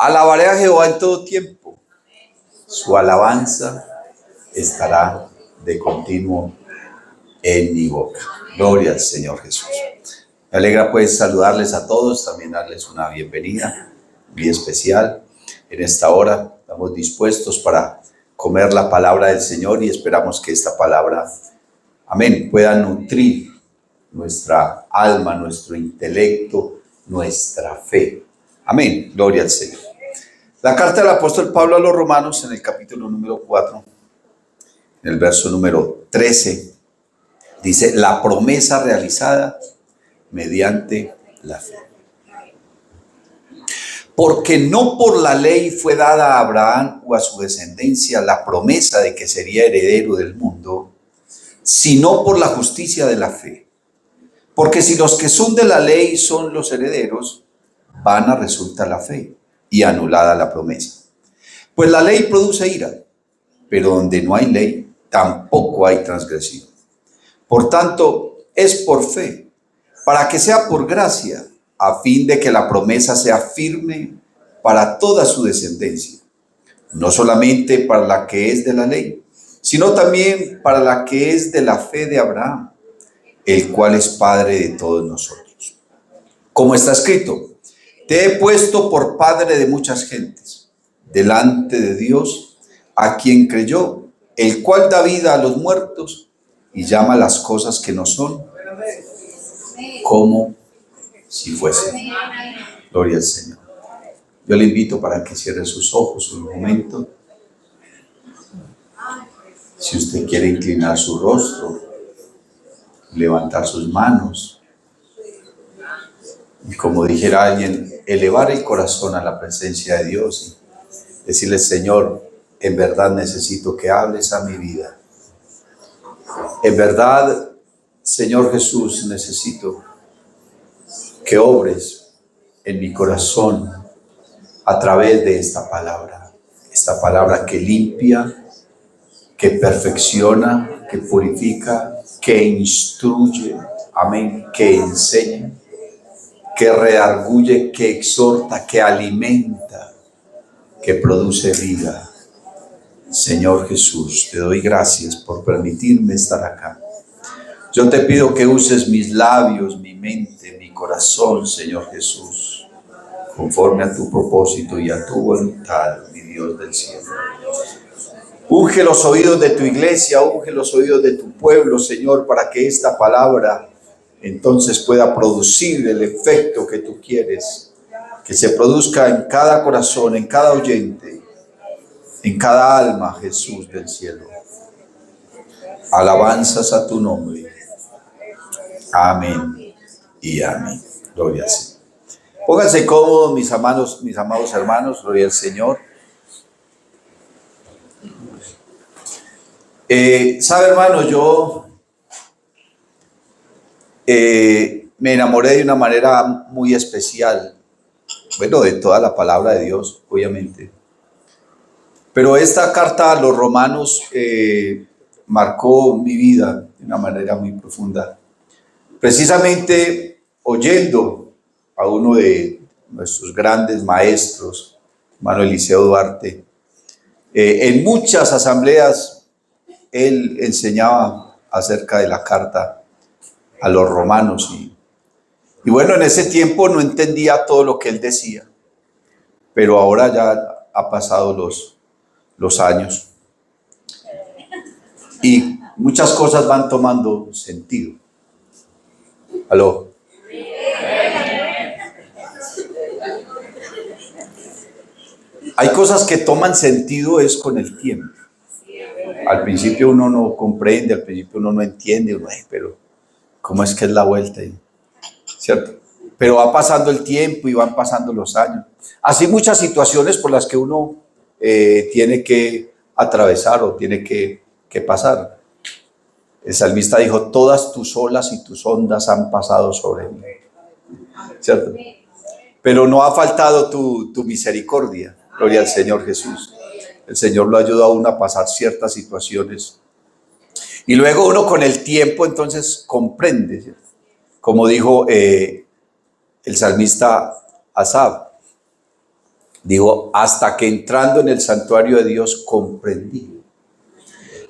Alabaré a Jehová en todo tiempo. Su alabanza estará de continuo en mi boca. Gloria al Señor Jesús. Me alegra pues saludarles a todos, también darles una bienvenida muy especial. En esta hora estamos dispuestos para comer la palabra del Señor y esperamos que esta palabra, amén, pueda nutrir nuestra alma, nuestro intelecto, nuestra fe. Amén, gloria al Señor. La carta del apóstol Pablo a los Romanos en el capítulo número 4, en el verso número 13, dice: la promesa realizada mediante la fe. Porque no por la ley fue dada a Abraham o a su descendencia la promesa de que sería heredero del mundo, sino por la justicia de la fe. Porque si los que son de la ley son los herederos, vana resulta la fe y anulada la promesa. Pues la ley produce ira, pero donde no hay ley, tampoco hay transgresión. Por tanto, es por fe, para que sea por gracia, a fin de que la promesa sea firme para toda su descendencia, no solamente para la que es de la ley, sino también para la que es de la fe de Abraham, el cual es Padre de todos nosotros. Como está escrito: te he puesto por padre de muchas gentes, delante de Dios, a quien creyó, el cual da vida a los muertos y llama las cosas que no son como si fuesen. Gloria al Señor. Yo le invito para que cierre sus ojos un momento. Si usted quiere inclinar su rostro, levantar sus manos y, como dijera alguien, elevar el corazón a la presencia de Dios y decirle: Señor, en verdad necesito que hables a mi vida. En verdad, Señor Jesús, necesito que obres en mi corazón a través de esta palabra que limpia, que perfecciona, que purifica, que instruye, amén, que enseña, que redarguye, que exhorta, que alimenta, que produce vida. Señor Jesús, te doy gracias por permitirme estar acá. Yo te pido que uses mis labios, mi mente, mi corazón, Señor Jesús, conforme a tu propósito y a tu voluntad, mi Dios del cielo. Unge los oídos de tu iglesia, unge los oídos de tu pueblo, Señor, para que esta palabra entonces pueda producir el efecto que tú quieres, que se produzca en cada corazón, en cada oyente, en cada alma, Jesús del cielo. Alabanzas a tu nombre. Amén y amén. Gloria al Señor. Pónganse cómodos, mis amados hermanos, gloria al Señor. Sabe, hermano, yo me enamoré de una manera muy especial, bueno, de toda la palabra de Dios, obviamente. Pero esta carta a los Romanos marcó mi vida de una manera muy profunda. Precisamente oyendo a uno de nuestros grandes maestros, hermano Eliseo Duarte, en muchas asambleas él enseñaba acerca de la carta a los romanos y bueno, en ese tiempo no entendía todo lo que él decía, pero ahora ya ha pasado los años y muchas cosas van tomando sentido. ¿Aló? Hay cosas que toman sentido es con el tiempo. Al principio uno no comprende, al principio uno no entiende, pero ¿cómo es que es la vuelta? ¿Cierto? Pero va pasando el tiempo y van pasando los años. Así muchas situaciones por las que uno tiene que atravesar o tiene que pasar. El salmista dijo: todas tus olas y tus ondas han pasado sobre mí. ¿Cierto? Pero no ha faltado tu misericordia. Gloria al Señor Jesús. El Señor lo ayuda a uno a pasar ciertas situaciones. Y luego uno con el tiempo entonces comprende, ¿cierto? Como dijo el salmista Asaf: Dijo, hasta que entrando en el santuario de Dios comprendí.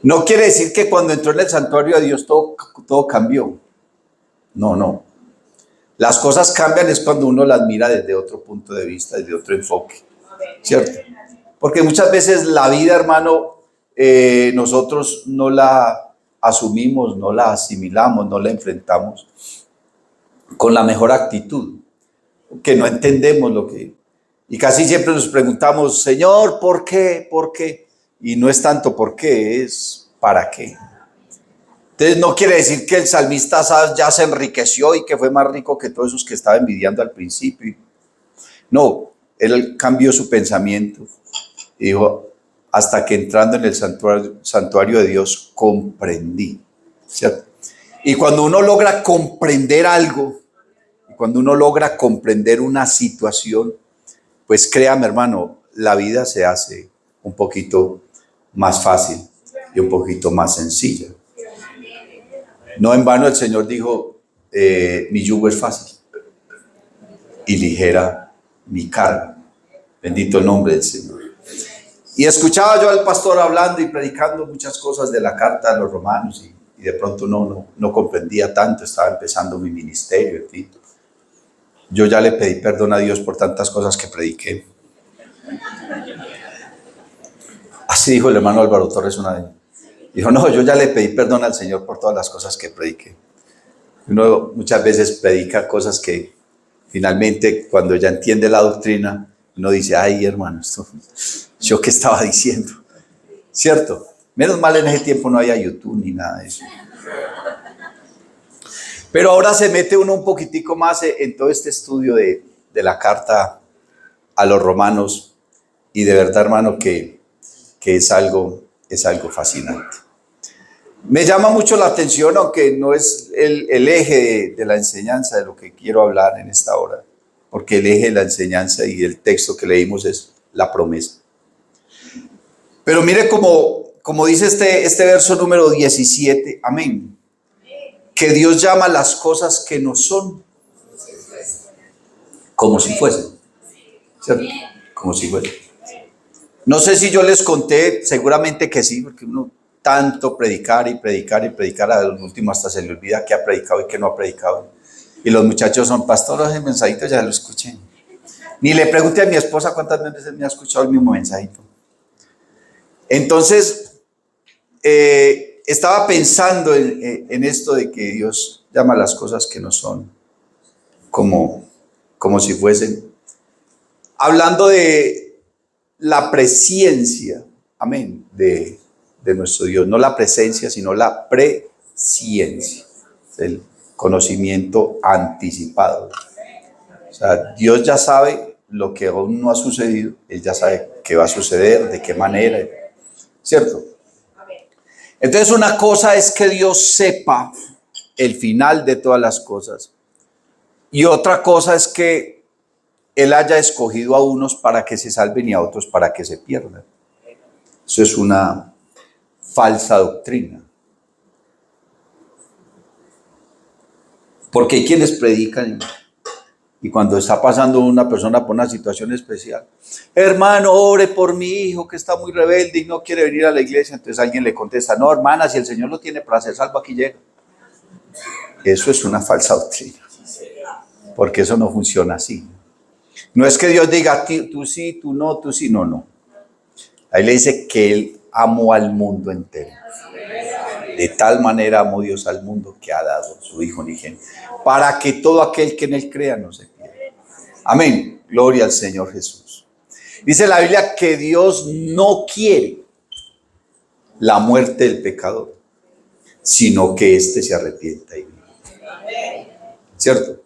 No quiere decir que cuando entró en el santuario de Dios todo cambió. No, no. Las cosas cambian es cuando uno las mira desde otro punto de vista, desde otro enfoque, ¿cierto? Porque muchas veces la vida, hermano, nosotros no la asumimos, no la asimilamos, no la enfrentamos con la mejor actitud, que no entendemos lo que... Y casi siempre nos preguntamos, Señor, ¿por qué? ¿Por qué? Y no es tanto por qué, es para qué. Entonces no quiere decir que el salmista ya se enriqueció y que fue más rico que todos esos que estaba envidiando al principio. No, él cambió su pensamiento y dijo, hasta que entrando en el santuario de Dios comprendí, ¿cierto? Y cuando uno logra comprender algo, cuando uno logra comprender una situación, pues créame, hermano, la vida se hace un poquito más fácil y un poquito más sencilla. No en vano el Señor dijo, mi yugo es fácil y ligera mi carga. Bendito el nombre del Señor. Y escuchaba yo al pastor hablando y predicando muchas cosas de la carta a los romanos y de pronto no comprendía tanto, estaba empezando mi ministerio, en fin. Yo ya le pedí perdón a Dios por tantas cosas que prediqué. Así dijo el hermano Álvaro Torres una vez. Dijo, no, yo ya le pedí perdón al Señor por todas las cosas que prediqué. Uno muchas veces predica cosas que finalmente cuando ya entiende la doctrina, uno dice, ay hermano, esto, ¿yo qué estaba diciendo? ¿Cierto? Menos mal en ese tiempo no había YouTube ni nada de eso. Pero ahora se mete uno un poquitico más en todo este estudio de la carta a los romanos y de verdad, hermano, que es algo fascinante. Me llama mucho la atención, aunque no es el eje de la enseñanza de lo que quiero hablar en esta hora, porque el eje de la enseñanza y el texto que leímos es la promesa. Pero mire como dice este verso número 17, amén. Que Dios llama las cosas que no son como si fuesen, ¿cierto? Como si fuesen. No sé si yo les conté, seguramente que sí, porque uno tanto predicar, a lo último hasta se le olvida qué ha predicado y qué no ha predicado. Y los muchachos son pastores de mensajitos, ya lo escuché. Ni le pregunté a mi esposa cuántas veces me ha escuchado el mismo mensajito. Entonces, estaba pensando en esto de que Dios llama las cosas que no son como si fuesen. Hablando de la presciencia, amén, de nuestro Dios. No la presencia, sino la presciencia. El conocimiento anticipado. O sea, Dios ya sabe lo que aún no ha sucedido. Él ya sabe qué va a suceder, de qué manera. ¿Cierto? Entonces una cosa es que Dios sepa el final de todas las cosas. Y otra cosa es que Él haya escogido a unos para que se salven y a otros para que se pierdan. Eso es una falsa doctrina. Porque hay quienes predican y cuando está pasando una persona por una situación especial, hermano, ore por mi hijo que está muy rebelde y no quiere venir a la iglesia. Entonces alguien le contesta, no hermana, si el Señor lo tiene para ser salvo, aquí llega. Eso es una falsa doctrina. Porque eso no funciona así. No es que Dios diga, tú sí, tú no, tú sí, no. Ahí le dice que Él amó al mundo entero. De tal manera amó Dios al mundo que ha dado su Hijo unigénito, para que todo aquel que en Él crea no se pierda. Amén. Gloria al Señor Jesús. Dice la Biblia que Dios no quiere la muerte del pecador, sino que éste se arrepienta y viva. ¿Cierto?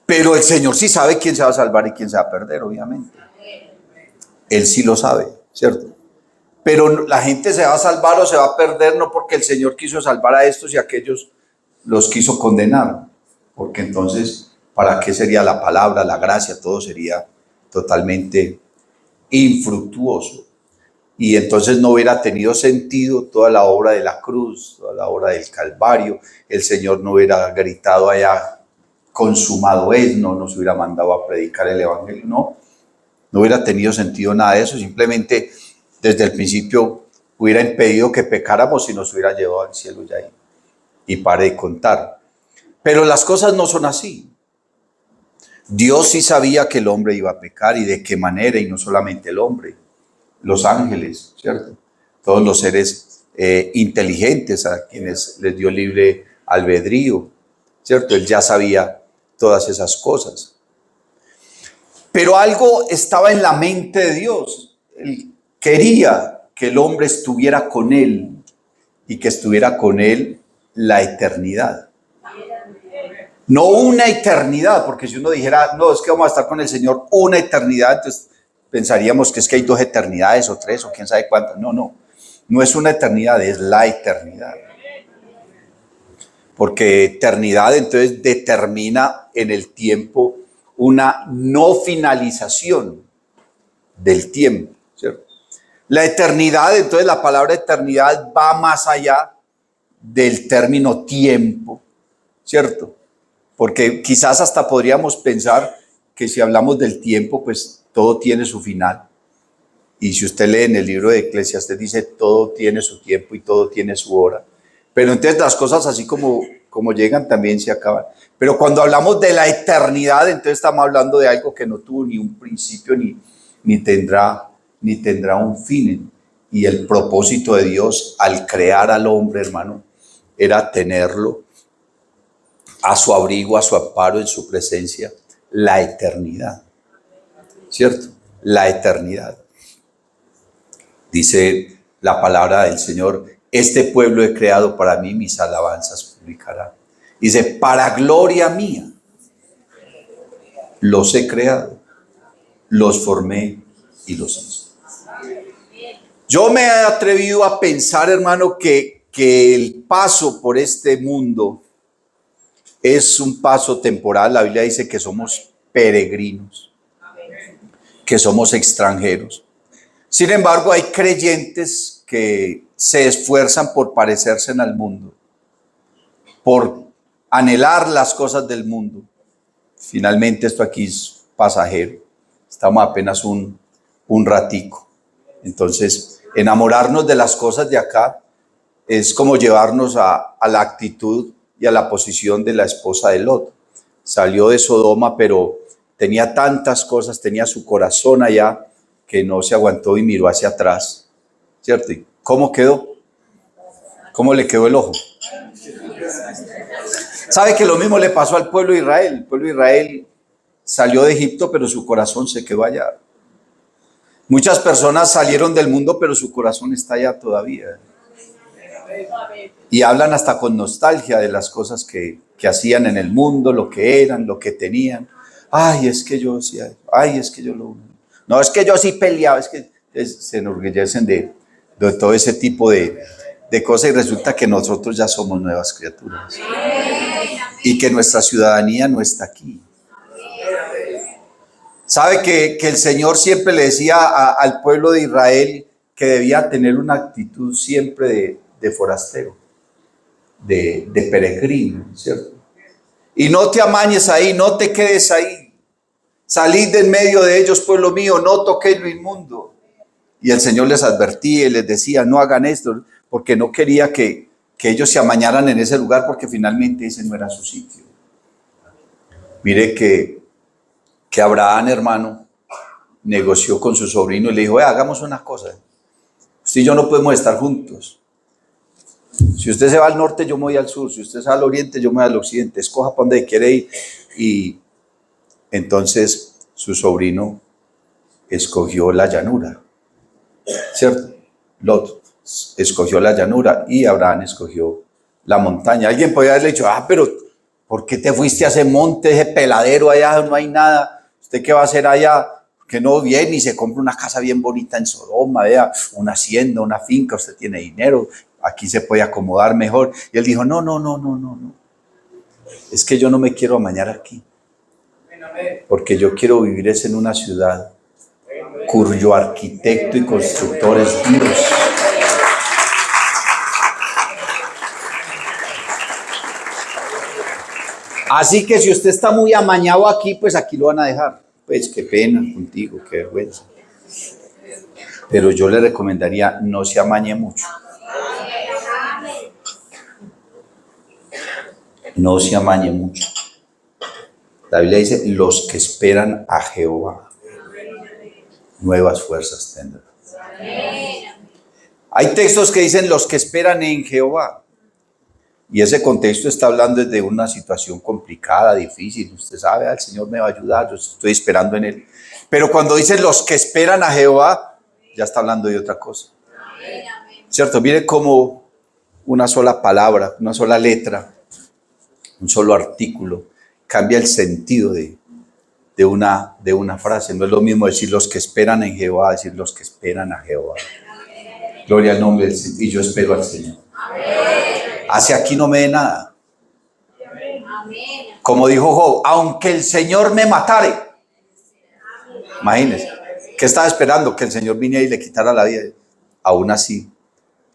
Pero el Señor sí sabe quién se va a salvar y quién se va a perder, obviamente. Él sí lo sabe, ¿cierto? Pero la gente se va a salvar o se va a perder no porque el Señor quiso salvar a estos y a aquellos los quiso condenar. Porque entonces, ¿para qué sería la palabra, la gracia? Todo sería totalmente infructuoso. Y entonces no hubiera tenido sentido toda la obra de la cruz, toda la obra del Calvario. El Señor no hubiera gritado allá, consumado es, no nos hubiera mandado a predicar el Evangelio, no. No hubiera tenido sentido nada de eso, simplemente desde el principio hubiera impedido que pecáramos y nos hubiera llevado al cielo ya ahí. Y pare de contar. Pero las cosas no son así. Dios sí sabía que el hombre iba a pecar y de qué manera, y no solamente el hombre, los ángeles, ¿cierto? Todos los seres inteligentes a quienes les dio libre albedrío, ¿cierto? Él ya sabía todas esas cosas. Pero algo estaba en la mente de Dios. Él quería que el hombre estuviera con él y que estuviera con él la eternidad. No una eternidad, porque si uno dijera, no, es que vamos a estar con el Señor una eternidad, entonces pensaríamos que es que hay 2 eternidades o 3 o quién sabe cuántas. No es una eternidad, es la eternidad. Porque eternidad entonces determina en el tiempo una no finalización del tiempo, ¿cierto? La eternidad, entonces la palabra eternidad va más allá del término tiempo, ¿cierto? Porque quizás hasta podríamos pensar que si hablamos del tiempo, pues todo tiene su final. Y si usted lee en el libro de Eclesiastés, dice todo tiene su tiempo y todo tiene su hora. Pero entonces las cosas así como llegan también se acaban. Pero cuando hablamos de la eternidad, entonces estamos hablando de algo que no tuvo ni un principio ni tendrá un fin. Y el propósito de Dios al crear al hombre, hermano, era tenerlo a su abrigo, a su amparo, en su presencia, la eternidad. ¿Cierto? La eternidad. Dice la palabra del Señor, este pueblo he creado para mí, mis alabanzas publicará. Dice, para gloria mía, los he creado, los formé y los hice. Yo me he atrevido a pensar, hermano, que el paso por este mundo es un paso temporal. La Biblia dice que somos peregrinos, que somos extranjeros. Sin embargo, hay creyentes que se esfuerzan por parecerse al mundo, por anhelar las cosas del mundo. Finalmente esto aquí es pasajero. Estamos apenas un ratico. Entonces, enamorarnos de las cosas de acá es como llevarnos a la actitud y a la posición de la esposa de Lot. Salió de Sodoma, pero tenía tantas cosas, tenía su corazón allá, que no se aguantó y miró hacia atrás, ¿cierto? ¿Y cómo quedó? ¿Cómo le quedó el ojo? ¿Sabe que lo mismo le pasó al pueblo de Israel? El pueblo de Israel salió de Egipto, pero su corazón se quedó allá. Muchas personas salieron del mundo, pero su corazón está allá todavía. Y hablan hasta con nostalgia de las cosas que hacían en el mundo, lo que eran, lo que tenían. Ay, es que yo sí, ay, es que yo lo... No, es que yo sí peleaba, es que se enorgullecen de todo ese tipo de cosas y resulta que nosotros ya somos nuevas criaturas. Y que nuestra ciudadanía no está aquí. ¿Sabe que el Señor siempre le decía al pueblo de Israel que debía tener una actitud siempre de forastero, de peregrino, ¿cierto? Y no te amañes ahí, no te quedes ahí. Salid de en medio de ellos, pueblo mío, no toquéis lo inmundo. Y el Señor les advertía y les decía, no hagan esto, porque no quería que ellos se amañaran en ese lugar, porque finalmente ese no era su sitio. Mire que Abraham, hermano, negoció con su sobrino y le dijo, hagamos una cosa, usted y yo no podemos estar juntos. Si usted se va al norte, yo me voy al sur. Si usted se va al oriente, yo me voy al occidente. Escoja para donde quiere ir. Y entonces su sobrino escogió la llanura, ¿cierto? Lot escogió la llanura y Abraham escogió la montaña. Alguien podría haberle dicho, pero ¿por qué te fuiste a ese monte, ese peladero allá? No hay nada. ¿Usted qué va a hacer allá? Que no viene y se compra una casa bien bonita en Sodoma, vea, una hacienda, una finca, usted tiene dinero, aquí se puede acomodar mejor. Y él dijo, no. Es que yo no me quiero amañar aquí. Porque yo quiero vivir es en una ciudad cuyo arquitecto y constructor es Dios. Así que si usted está muy amañado aquí, pues aquí lo van a dejar. pues qué pena contigo, qué vergüenza. Pero yo le recomendaría, no se amañe mucho. No se amañe mucho. La Biblia dice, los que esperan a Jehová, nuevas fuerzas tendrán. Hay textos que dicen los que esperan en Jehová. Y ese contexto está hablando de una situación complicada, difícil. Usted sabe, el Señor me va a ayudar, yo estoy esperando en Él. Pero cuando dice los que esperan a Jehová, ya está hablando de otra cosa. ¿Cierto? Mire cómo una sola palabra, una sola letra, un solo artículo, cambia el sentido de una frase. No es lo mismo decir los que esperan en Jehová, decir los que esperan a Jehová. Gloria al nombre del Señor. Y yo espero al Señor. Hacia aquí no me dé nada. Como dijo Job, aunque el Señor me matare. Imagínense, ¿qué estaba esperando? Que el Señor viniera y le quitara la vida. Aún así,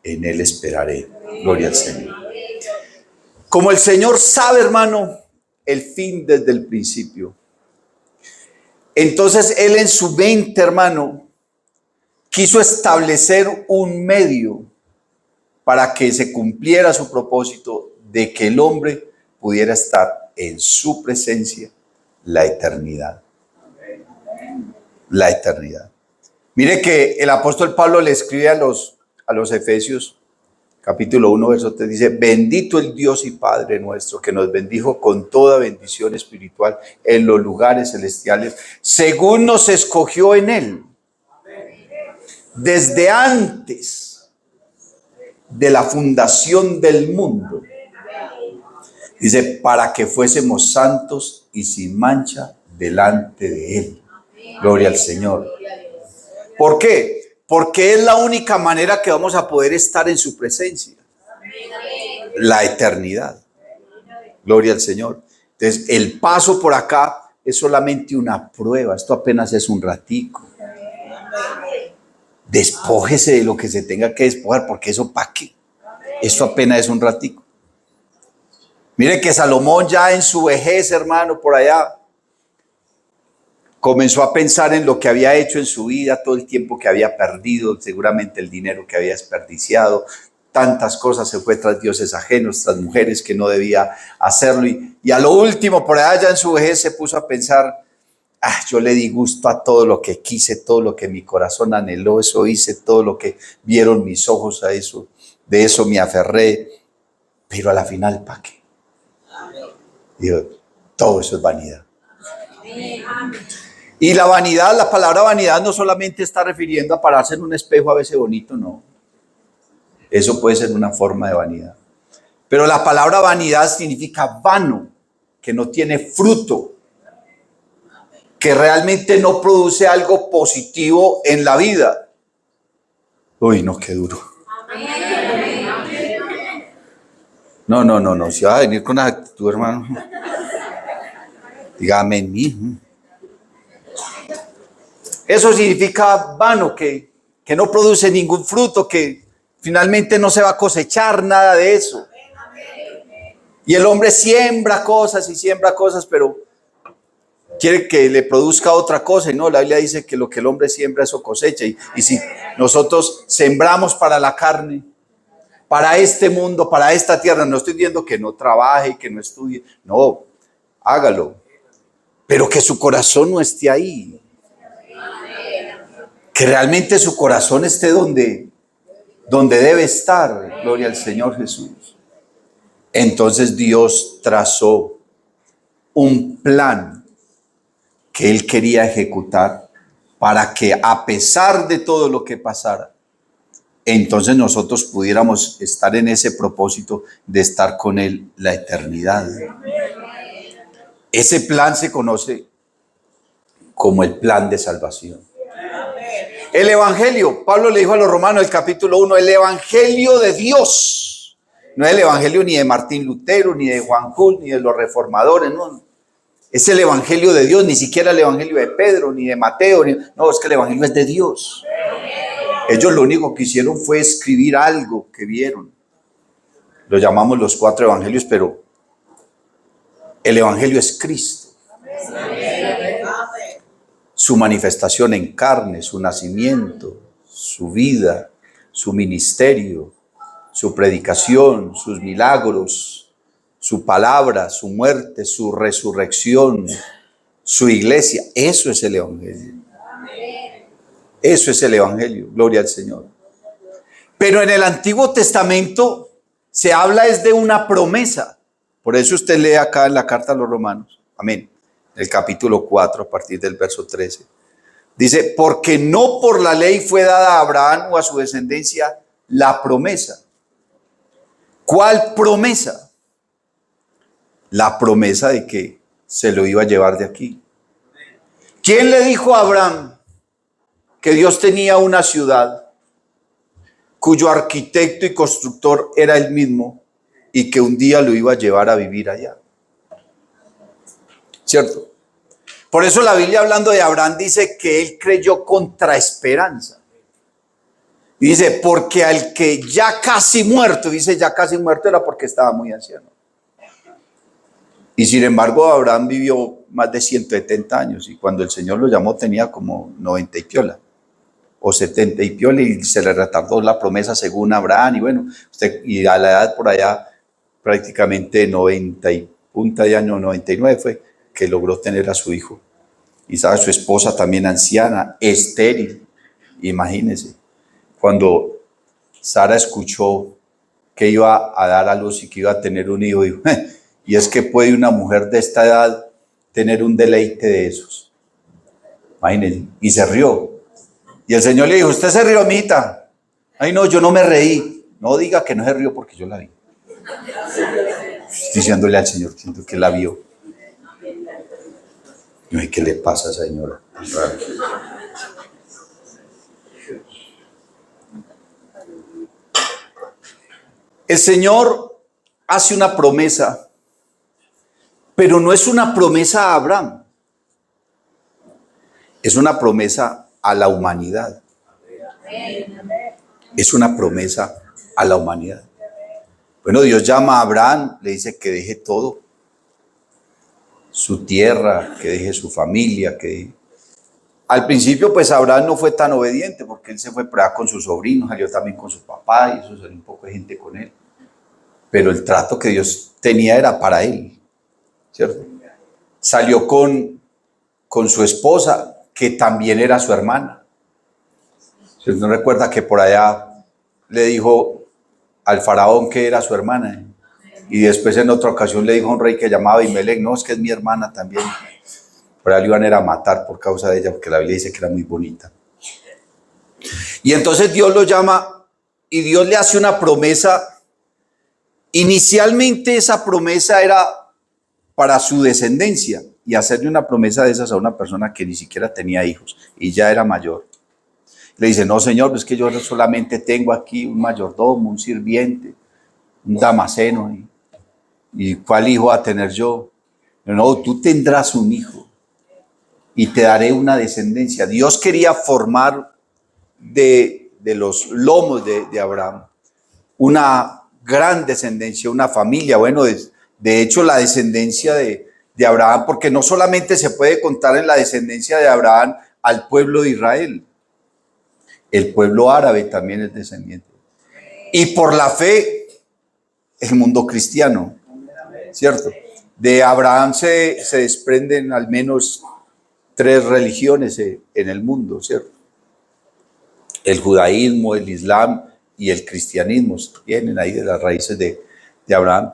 en Él esperaré. Gloria al Señor. Como el Señor sabe, hermano, el fin desde el principio. Entonces Él en su mente, hermano, quiso establecer un medio para que se cumpliera su propósito de que el hombre pudiera estar en su presencia la eternidad. La eternidad. Mire que el apóstol Pablo le escribe a los Efesios, capítulo 1, verso 3, dice, bendito el Dios y Padre nuestro, que nos bendijo con toda bendición espiritual en los lugares celestiales, según nos escogió en Él, desde antes de la fundación del mundo. Dice, para que fuésemos santos y sin mancha delante de Él. Gloria al Señor. ¿Por qué? Porque es la única manera que vamos a poder estar en su presencia. La eternidad. Gloria al Señor. Entonces, el paso por acá es solamente una prueba. Esto apenas es un ratico. Despójese de lo que se tenga que despojar, porque eso ¿para qué? Esto apenas es un ratico. Mire que Salomón ya en su vejez, hermano, por allá, comenzó a pensar en lo que había hecho en su vida, todo el tiempo que había perdido, seguramente el dinero que había desperdiciado, tantas cosas, se fue tras dioses ajenos, tras mujeres que no debía hacerlo. Y a lo último, por allá ya en su vejez, se puso a pensar, yo le di gusto a todo lo que quise, todo lo que mi corazón anheló, eso hice, todo lo que vieron mis ojos a eso, de eso me aferré, pero a la final, ¿para qué? Digo, todo eso es vanidad. Y la vanidad, la palabra vanidad no solamente está refiriendo a pararse en un espejo a veces bonito, no. Eso puede ser una forma de vanidad. Pero la palabra vanidad significa vano, que no tiene fruto, que realmente no produce algo positivo en la vida. Uy, no, qué duro. No, si va a venir con la actitud, hermano, dígame en mí. Eso significa vano, que no produce ningún fruto, que finalmente no se va a cosechar nada de eso. Y el hombre siembra cosas, pero quiere que le produzca otra cosa. Y no, la Biblia dice que lo que el hombre siembra, eso cosecha. Y si nosotros sembramos para la carne, para este mundo, para esta tierra, no estoy diciendo que no trabaje, que no estudie, no, hágalo. Pero que su corazón no esté ahí. Que realmente su corazón esté donde debe estar. Gloria al Señor Jesús. Entonces Dios trazó un plan que Él quería ejecutar para que a pesar de todo lo que pasara, entonces nosotros pudiéramos estar en ese propósito de estar con Él la eternidad. Ese plan se conoce como el plan de salvación. El evangelio, Pablo le dijo a los romanos, el capítulo 1, el evangelio de Dios. No es el evangelio ni de Martín Lutero, ni de Juan Hus, ni de los reformadores, no. Es el evangelio de Dios, ni siquiera el evangelio de Pedro, ni de Mateo. No, es que el evangelio es de Dios. Ellos lo único que hicieron fue escribir algo que vieron. Lo llamamos los 4 evangelios, pero el evangelio es Cristo. su manifestación en carne, su nacimiento, su vida, su ministerio, su predicación, sus milagros, su palabra, su muerte, su resurrección, su iglesia. Eso es el Evangelio. Eso es el Evangelio. Gloria al Señor. Pero en el Antiguo Testamento se habla es de una promesa. Por eso usted lee acá en la carta a los Romanos. Amén. El capítulo 4, a partir del verso 13. Dice, porque no por la ley fue dada a Abraham o a su descendencia la promesa. ¿Cuál promesa? La promesa de que se lo iba a llevar de aquí. ¿Quién le dijo a Abraham que Dios tenía una ciudad cuyo arquitecto y constructor era él mismo y que un día lo iba a llevar a vivir allá? ¿Cierto? Por eso la Biblia, hablando de Abraham, dice que él creyó contra esperanza. Y dice, porque al que ya casi muerto, dice ya casi muerto era porque estaba muy anciano. Y sin embargo, Abraham vivió más de 170 años y cuando el Señor lo llamó tenía como 90 y piola. O 70 y piola, y se le retardó la promesa según Abraham, y bueno, y a la edad por allá prácticamente 90 y punta de año, 99 fue que logró tener a su hijo. Y sabe, su esposa también anciana, estéril. Imagínense, cuando Sara escuchó que iba a dar a luz y que iba a tener un hijo, dijo, y es que puede una mujer de esta edad tener un deleite de esos. Imagínense, y se rió. Y el Señor le dijo, ¿usted se rió, mijita? Ay, no, yo no me reí. No diga que no se rió porque yo la vi. Diciéndole al Señor, siento que la vio. Y ¿qué le pasa, señora? El Señor hace una promesa, pero no es una promesa a Abraham. Es una promesa a la humanidad. Es una promesa a la humanidad. Bueno, Dios llama a Abraham, le dice que deje todo. Su tierra, que deje su familia, que deje. Al principio, pues Abraham no fue tan obediente porque él se fue para allá con sus sobrinos, salió también con su papá y eso salió un poco de gente con él. Pero el trato que Dios tenía era para él, ¿cierto? Salió con su esposa, que también era su hermana. Si usted no recuerda que por allá le dijo al faraón que era su hermana, y después en otra ocasión le dijo a un rey que llamaba Abimelech, no, es que es mi hermana también. Por ahí le iban a matar por causa de ella, porque la Biblia dice que era muy bonita. Y entonces Dios lo llama y Dios le hace una promesa. Inicialmente esa promesa era para su descendencia, y hacerle una promesa de esas a una persona que ni siquiera tenía hijos y ya era mayor. Le dice, no, Señor, pues que yo solamente tengo aquí un mayordomo, un sirviente, un damaseno, ¿y cuál hijo va a tener yo? No, tú tendrás un hijo y te daré una descendencia. Dios quería formar de los lomos de Abraham una gran descendencia, una familia. Bueno, de hecho la descendencia de Abraham, porque no solamente se puede contar en la descendencia de Abraham al pueblo de Israel, el pueblo árabe también es descendiente. Y por la fe, el mundo cristiano, ¿cierto? De Abraham se desprenden al menos 3 religiones en el mundo, ¿cierto? El judaísmo, el islam y el cristianismo vienen ahí de las raíces de Abraham.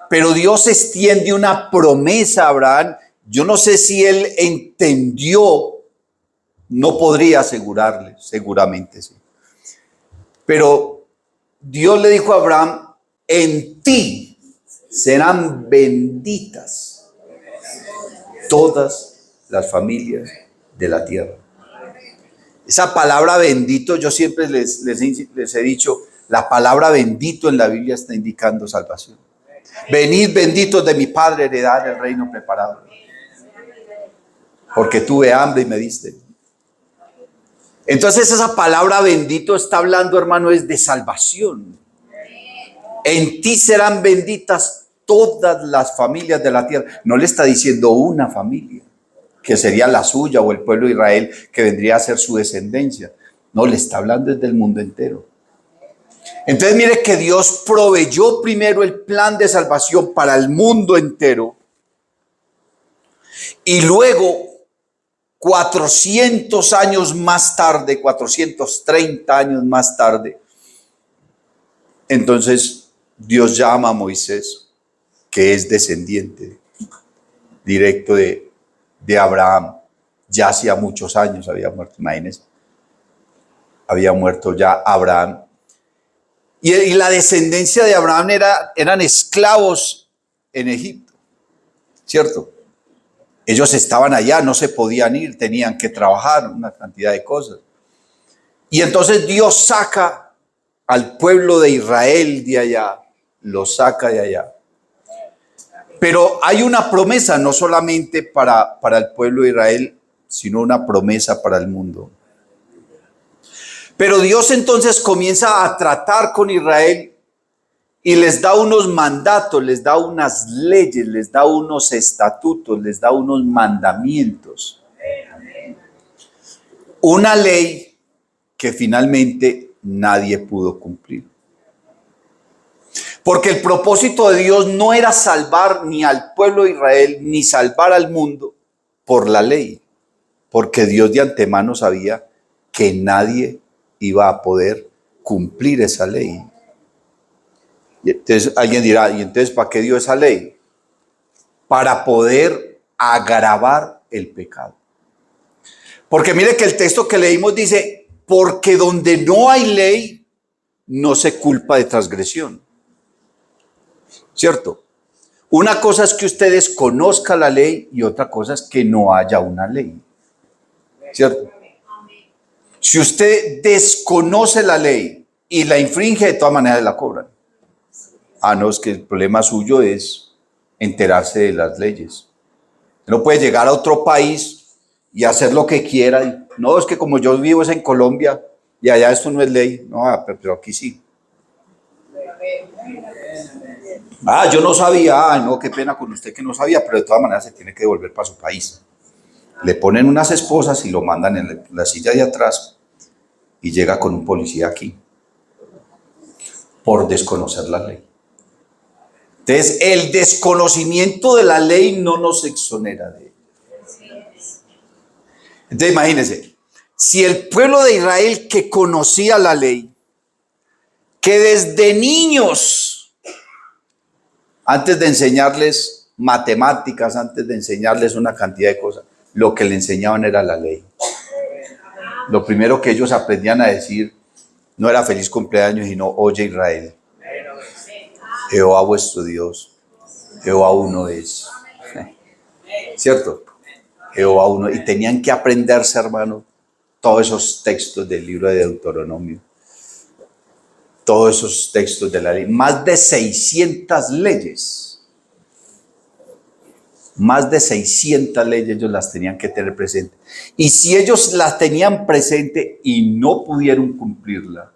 Pero Dios extiende una promesa a Abraham. Yo no sé si él entendió, no podría asegurarle, seguramente sí. Pero Dios le dijo a Abraham, en ti serán benditas todas las familias de la tierra. Esa palabra bendito, yo siempre les he dicho, la palabra bendito en la Biblia está indicando salvación. Venid benditos de mi Padre, heredad el reino preparado. Porque tuve hambre y me diste. Entonces esa palabra bendito está hablando, hermano, es de salvación. En ti serán benditas todas las familias de la tierra. No le está diciendo una familia. que sería la suya, o el pueblo de Israel, que vendría a ser su descendencia. No, le está hablando desde el mundo entero. Entonces mire que Dios proveyó primero el plan de salvación para el mundo entero, y luego 400 años más tarde, 430 años más tarde, entonces Dios llama a Moisés, que es descendiente directo de Abraham. Ya hacía muchos años había muerto, imagínense. Había muerto ya Abraham. Y la descendencia de Abraham eran esclavos en Egipto, ¿cierto? Ellos estaban allá, no se podían ir, tenían que trabajar, una cantidad de cosas. Y entonces Dios saca al pueblo de Israel de allá, lo saca de allá. Pero hay una promesa no solamente para el pueblo de Israel, sino una promesa para el mundo. Pero Dios entonces comienza a tratar con Israel y les da unos mandatos, les da unas leyes, les da unos estatutos, les da unos mandamientos. Una ley que finalmente nadie pudo cumplir. Porque el propósito de Dios no era salvar ni al pueblo de Israel, ni salvar al mundo por la ley. Porque Dios de antemano sabía que nadie iba a poder cumplir esa ley. Y entonces alguien dirá, ¿y entonces para qué dio esa ley? Para poder agravar el pecado. Porque mire que el texto que leímos dice, porque donde no hay ley, no se culpa de transgresión. ¿Cierto? Una cosa es que usted desconozca la ley y otra cosa es que no haya una ley. ¿Cierto? Si usted desconoce la ley y la infringe, de todas maneras la cobran. Ah, no, es que el problema suyo es enterarse de las leyes. No puede llegar a otro país y hacer lo que quiera. No, es que como yo vivo es en Colombia y allá esto no es ley. No, pero aquí sí. Ah, yo no sabía. Ah, no, qué pena con usted que no sabía, pero de todas maneras se tiene que devolver para su país. Le ponen unas esposas y lo mandan en la silla de atrás y llega con un policía aquí por desconocer la ley. Entonces, el desconocimiento de la ley no nos exonera de ella. Entonces, imagínense, si el pueblo de Israel que conocía la ley, que desde niños, antes de enseñarles matemáticas, antes de enseñarles una cantidad de cosas, lo que le enseñaban era la ley. Lo primero que ellos aprendían a decir no era feliz cumpleaños, sino oye Israel, Jehová vuestro Dios, Jehová uno es. ¿Cierto? Jehová uno. Y tenían que aprenderse, hermano, todos esos textos del libro de Deuteronomio. Todos esos textos de la ley. Más de 600 leyes. Más de 600 leyes ellos las tenían que tener presentes. Y si ellos las tenían presente y no pudieron cumplirla,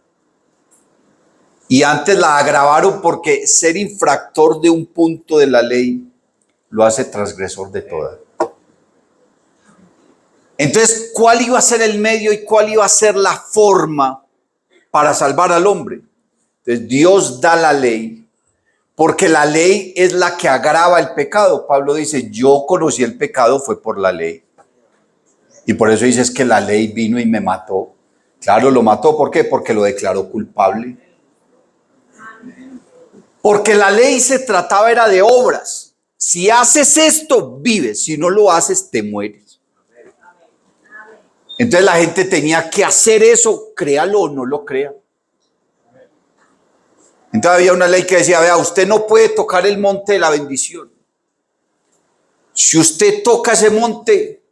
y antes la agravaron porque ser infractor de un punto de la ley lo hace transgresor de toda. Entonces, ¿cuál iba a ser el medio y cuál iba a ser la forma para salvar al hombre? Entonces, Dios da la ley, porque la ley es la que agrava el pecado. Pablo dice, yo conocí el pecado fue por la ley. Y por eso dices que la ley vino y me mató. Claro, lo mató, ¿por qué? Porque lo declaró culpable. Porque la ley se trataba era de obras. Si haces esto, vives. Si no lo haces, te mueres. Entonces la gente tenía que hacer eso, créalo o no lo crea. Entonces había una ley que decía, vea, usted no puede tocar el monte de la bendición. Si usted toca ese monte,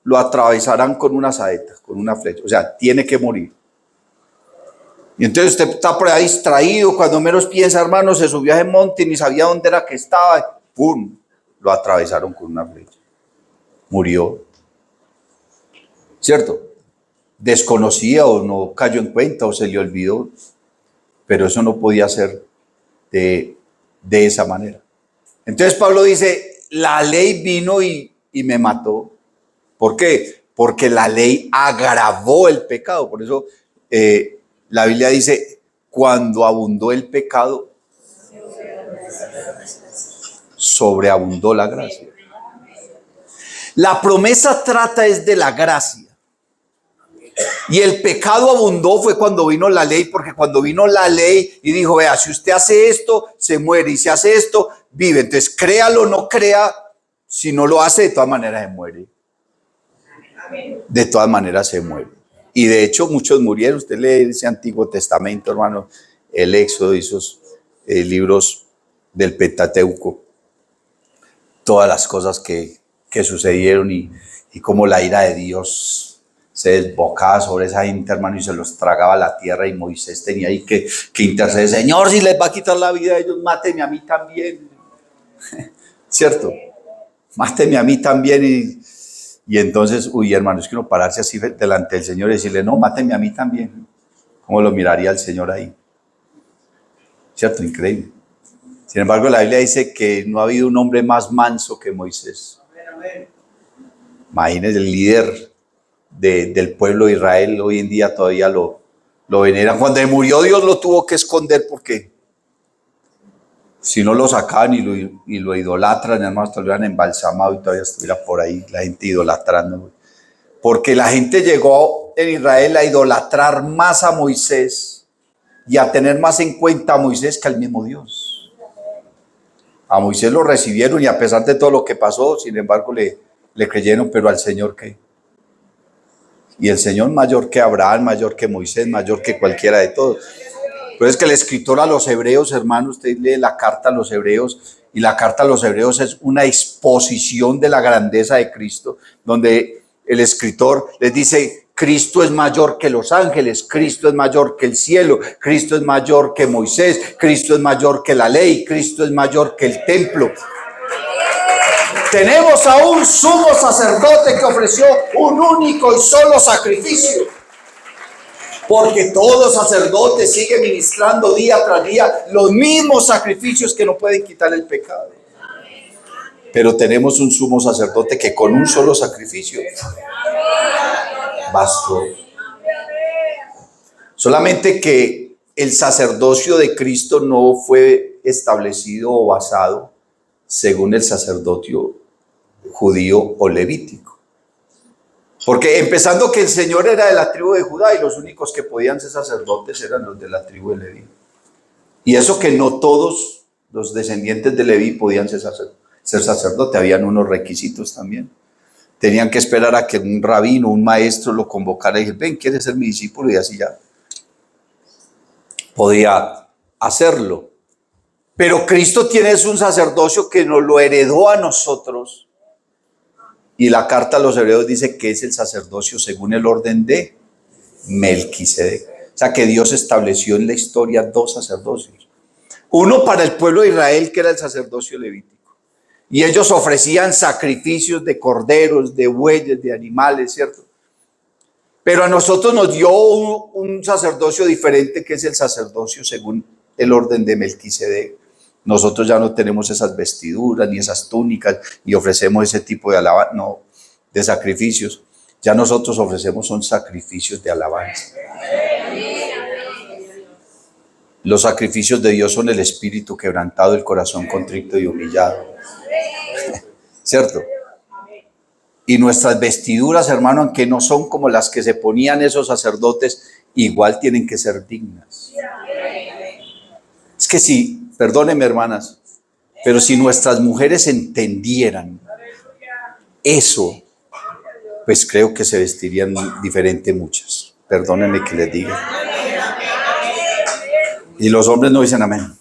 lo atravesarán con una saeta, con una flecha. O sea, tiene que morir. Y entonces usted está por ahí distraído, cuando menos piensa, hermano, se subió a ese monte y ni sabía dónde era que estaba. ¡Pum! Lo atravesaron con una flecha. Murió. ¿Cierto? Desconocía o no cayó en cuenta o se le olvidó. Pero eso no podía ser de esa manera. Entonces Pablo dice, la ley vino y me mató. ¿Por qué? Porque la ley agravó el pecado. Por eso la Biblia dice, cuando abundó el pecado, sobreabundó la gracia. La promesa trata es de la gracia. Y el pecado abundó fue cuando vino la ley, porque cuando vino la ley y dijo, vea, si usted hace esto, se muere, y si hace esto, vive. Entonces, créalo o no crea, si no lo hace, de todas maneras se muere. De todas maneras se muere. Y de hecho, muchos murieron. Usted lee ese Antiguo Testamento, hermano, el Éxodo y esos libros del Pentateuco. Todas las cosas que sucedieron y cómo la ira de Dios se desbocaba sobre esa gente, hermano, y se los tragaba la tierra, y Moisés tenía ahí que interceder. Señor, si les va a quitar la vida a ellos, máteme a mí también. ¿Cierto? Máteme a mí también. Y entonces, hermano, es que uno pararse así delante del Señor y decirle, no, máteme a mí también. ¿Cómo lo miraría el Señor ahí? ¿Cierto? Increíble. Sin embargo, la Biblia dice que no ha habido un hombre más manso que Moisés. Imagínense, el líder del pueblo de Israel hoy en día todavía lo veneran. Cuando murió, Dios lo tuvo que esconder, porque si no lo sacaban y lo idolatran, hermano, hasta lo hubieran embalsamado y todavía estuviera por ahí la gente idolatrando. Porque la gente llegó en Israel a idolatrar más a Moisés y a tener más en cuenta a Moisés que al mismo Dios. A Moisés lo recibieron y a pesar de todo lo que pasó, sin embargo le creyeron, pero al Señor ¿qué? Y el Señor mayor que Abraham, mayor que Moisés, mayor que cualquiera de todos. Pero es que el escritor a los hebreos, hermano, usted lee la carta a los hebreos, y la carta a los hebreos es una exposición de la grandeza de Cristo, donde el escritor les dice, Cristo es mayor que los ángeles, Cristo es mayor que el cielo, Cristo es mayor que Moisés, Cristo es mayor que la ley, Cristo es mayor que el templo. Tenemos a un sumo sacerdote que ofreció un único y solo sacrificio. Porque todo sacerdote sigue ministrando día tras día los mismos sacrificios que no pueden quitar el pecado. Pero tenemos un sumo sacerdote que con un solo sacrificio bastó. Solamente que el sacerdocio de Cristo no fue establecido o basado según el sacerdocio judío o levítico. Porque empezando que el Señor era de la tribu de Judá y los únicos que podían ser sacerdotes eran los de la tribu de Leví. Y eso que no todos los descendientes de Leví podían ser sacerdotes, habían unos requisitos también. Tenían que esperar a que un rabino, un maestro lo convocara y dijera, ven, ¿quieres ser mi discípulo? Y así ya podía hacerlo. Pero Cristo tiene un sacerdocio que nos lo heredó a nosotros. Y la carta a los hebreos dice que es el sacerdocio según el orden de Melquisedec. O sea que Dios estableció en la historia dos sacerdocios. Uno para el pueblo de Israel, que era el sacerdocio levítico. Y ellos ofrecían sacrificios de corderos, de bueyes, de animales, ¿cierto? Pero a nosotros nos dio un sacerdocio diferente, que es el sacerdocio según el orden de Melquisedec. Nosotros ya no tenemos esas vestiduras ni esas túnicas y ofrecemos ese tipo de alabanza, no, de sacrificios. Ya nosotros ofrecemos son sacrificios de alabanza. Los sacrificios de Dios son el espíritu quebrantado, el corazón contrito y humillado. ¿Cierto? Y nuestras vestiduras, hermano, aunque no son como las que se ponían esos sacerdotes, igual tienen que ser dignas. Es que si, perdónenme hermanas, pero si nuestras mujeres entendieran eso, pues creo que se vestirían diferente muchas. Perdónenme que les diga. Y los hombres no dicen amén.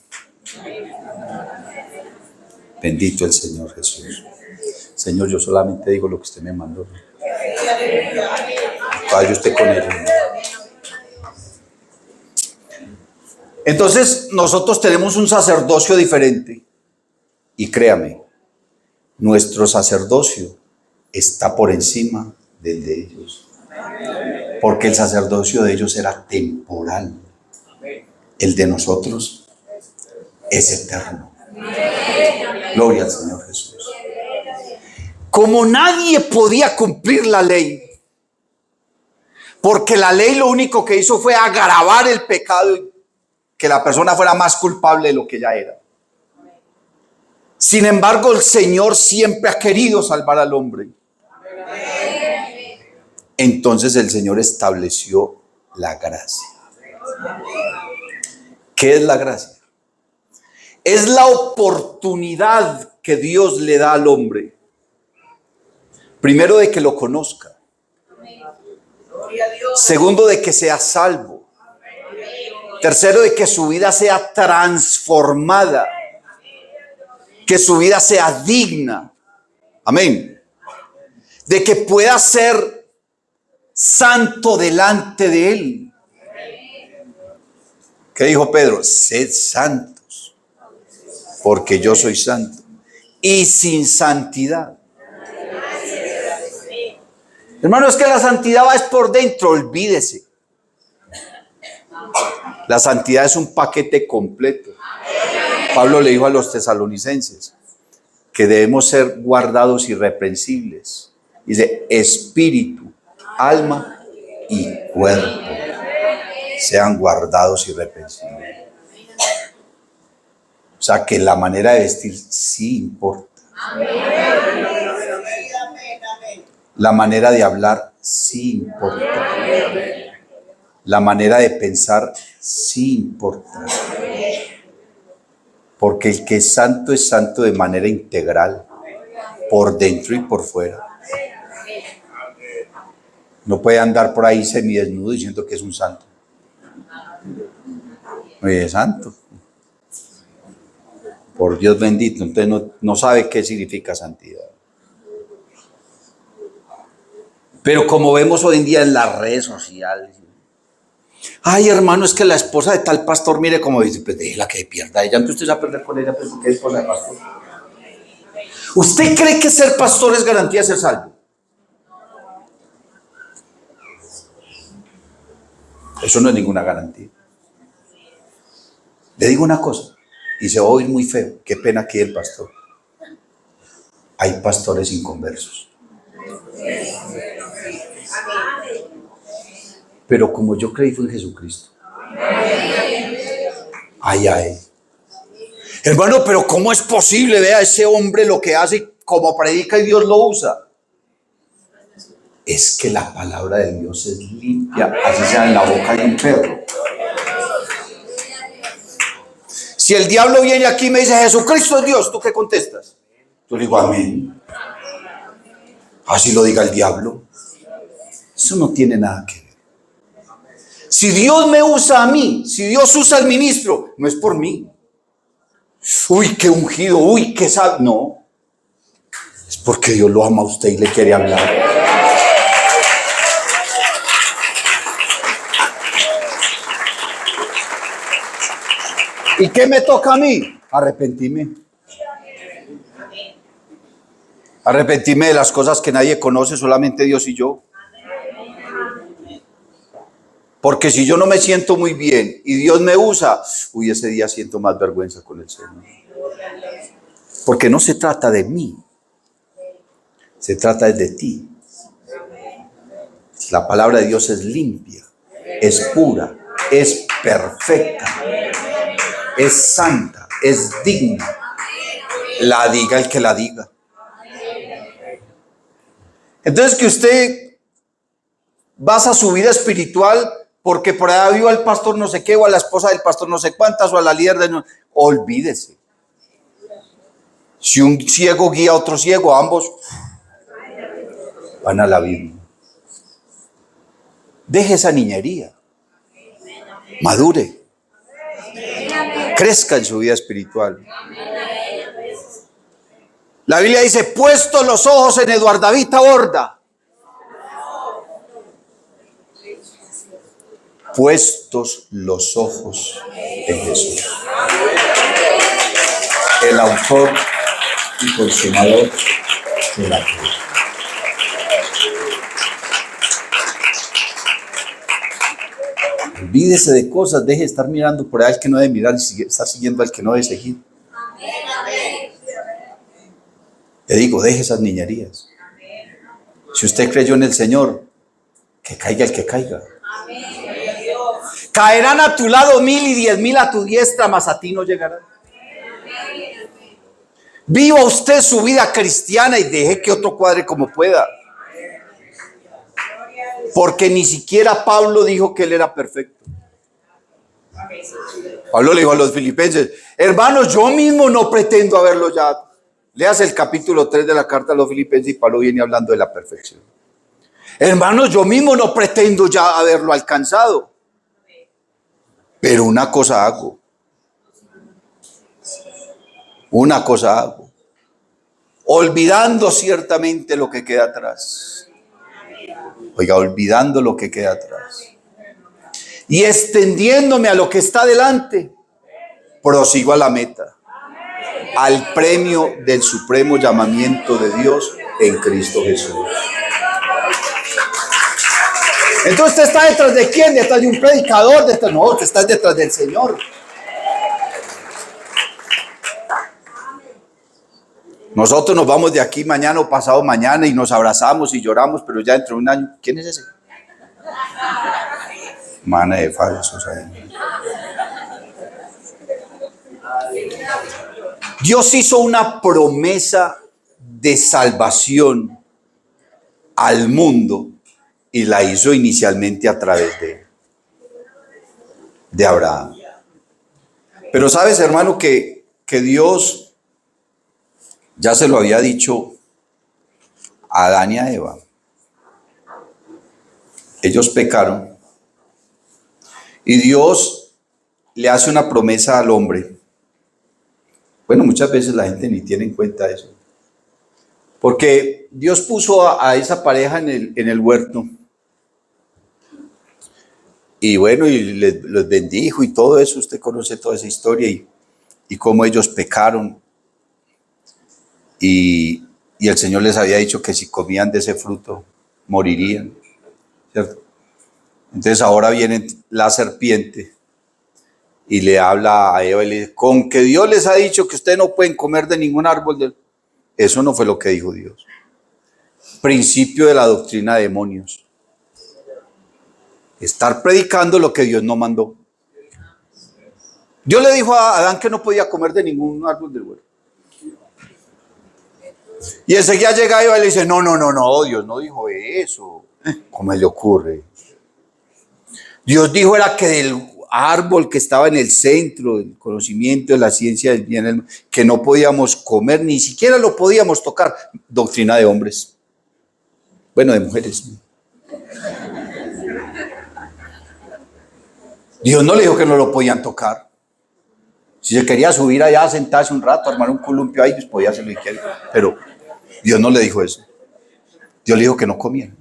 Bendito el Señor Jesús. Señor, yo solamente digo lo que usted me mandó. Vaya usted con ellos. Entonces, nosotros tenemos un sacerdocio diferente. Y créame, nuestro sacerdocio está por encima del de ellos. Porque el sacerdocio de ellos era temporal. El de nosotros es eterno. Gloria al Señor Jesús. como nadie podía cumplir la ley, porque la ley lo único que hizo fue agravar el pecado y que la persona fuera más culpable de lo que ya era. Sin embargo, el Señor siempre ha querido salvar al hombre. Entonces el Señor estableció la gracia. ¿Qué es la gracia? Es la oportunidad que Dios le da al hombre. Primero, de que lo conozca. Segundo, de que sea salvo. Tercero, de que su vida sea transformada. Que su vida sea digna. Amén. De que pueda ser santo delante de Él. ¿Qué dijo Pedro? Sed santos, porque yo soy santo. Y sin santidad. Hermano, es que la santidad va es por dentro, olvídese. La santidad es un paquete completo. Pablo le dijo a los tesalonicenses que debemos ser guardados irreprensibles. Dice, espíritu, alma y cuerpo sean guardados irreprensibles. O sea que la manera de vestir sí importa. La manera de hablar sí importa. La manera de pensar sí importa. Porque el que es santo de manera integral, por dentro y por fuera. No puede andar por ahí semidesnudo diciendo que es un santo. No es santo. Por Dios bendito, entonces no sabe qué significa santidad. Pero como vemos hoy en día en las redes sociales, ay, hermano, es que la esposa de tal pastor, mire cómo dice, pues déjela que pierda ella, entonces usted se va a perder con ella, pues porque es esposa de pastor. ¿Usted cree que ser pastor es garantía de ser salvo? Eso no es ninguna garantía. Le digo una cosa, y se va a oír muy feo, qué pena que el pastor. Hay pastores inconversos. Pero como yo creí fue en Jesucristo. Ay. Hermano, pero ¿cómo es posible? Vea ese hombre lo que hace, como predica y Dios lo usa. Es que la palabra de Dios es limpia, así sea en la boca de un perro. Si el diablo viene aquí y me dice, Jesucristo es Dios, ¿tú qué contestas? Yo le digo, amén. Así lo diga el diablo. Eso no tiene nada que ver. Si Dios me usa a mí, si Dios usa al ministro, no es por mí. Uy, qué ungido, uy, qué sabio. No. Es porque Dios lo ama a usted y le quiere hablar. ¿Y qué me toca a mí? Arrepentirme. Arrepentirme de las cosas que nadie conoce, solamente Dios y yo. Porque si yo no me siento muy bien y Dios me usa, uy, ese día siento más vergüenza con el Señor. Porque no se trata de mí, se trata de ti. La palabra de Dios es limpia, es pura, es perfecta, es santa, es digna. La diga el que la diga. Entonces que usted basa su vida espiritual porque por ahí vio al pastor no sé qué, o a la esposa del pastor no sé cuántas, o a la líder de no. Olvídese. Si un ciego guía a otro ciego, ambos van a la Biblia. Deje esa niñería. Madure. Crezca en su vida espiritual. La Biblia dice, puestos los ojos en Eduardavita Borda. Puestos los ojos en Jesús. El autor y consumador de la fe. Olvídese de cosas, deje de estar mirando por ahí al que no debe mirar y estar siguiendo al que no debe seguir. Le digo, deje esas niñerías. Si usted creyó en el Señor, que caiga el que caiga. Caerán a tu lado 1000 y 10,000 a tu diestra, mas a ti no llegarán. Viva usted su vida cristiana y deje que otro cuadre como pueda. Porque ni siquiera Pablo dijo que él era perfecto. Pablo le dijo a los filipenses, hermanos, yo mismo no pretendo haberlo ya. Leas el capítulo 3 de la carta a los filipenses y Pablo viene hablando de la perfección. Hermanos, yo mismo no pretendo ya haberlo alcanzado. Pero una cosa hago. Una cosa hago. Olvidando ciertamente lo que queda atrás. Oiga, olvidando lo que queda atrás. Y extendiéndome a lo que está delante, prosigo a la meta. Al premio del supremo llamamiento de Dios en Cristo Jesús. Entonces usted está detrás de quién, detrás de un predicador, no, usted está detrás del Señor. Nosotros nos vamos de aquí mañana o pasado mañana y nos abrazamos y lloramos, pero ya dentro de un año, ¿quién es ese? Mana de falsos ahí. Dios hizo una promesa de salvación al mundo y la hizo inicialmente a través de Abraham. Pero sabes, hermano, que Dios ya se lo había dicho a Adán y a Eva. Ellos pecaron y Dios le hace una promesa al hombre. Bueno, muchas veces la gente ni tiene en cuenta eso. Porque Dios puso a esa pareja en el huerto. Y bueno, y los bendijo y todo eso. Usted conoce toda esa historia y cómo ellos pecaron. Y el Señor les había dicho que si comían de ese fruto, morirían. ¿Cierto? Entonces ahora viene la serpiente y le habla a Eva y le dice, con que Dios les ha dicho que ustedes no pueden comer de ningún árbol. Eso no fue lo que dijo Dios. Principio de la doctrina de demonios. Estar predicando lo que Dios no mandó. Dios le dijo a Adán que no podía comer de ningún árbol del huerto. Y enseguida llega Eva y le dice, no, Dios no dijo eso. ¿Cómo le ocurre? Dios dijo era que del árbol que estaba en el centro del conocimiento de la ciencia del bien, que no podíamos comer, ni siquiera lo podíamos tocar. Doctrina de hombres. Bueno, de mujeres. Dios no le dijo que no lo podían tocar. Si se quería subir allá a sentarse un rato, armar un columpio ahí, pues podía hacerlo y quiera. Pero Dios no le dijo eso. Dios le dijo que no comieran.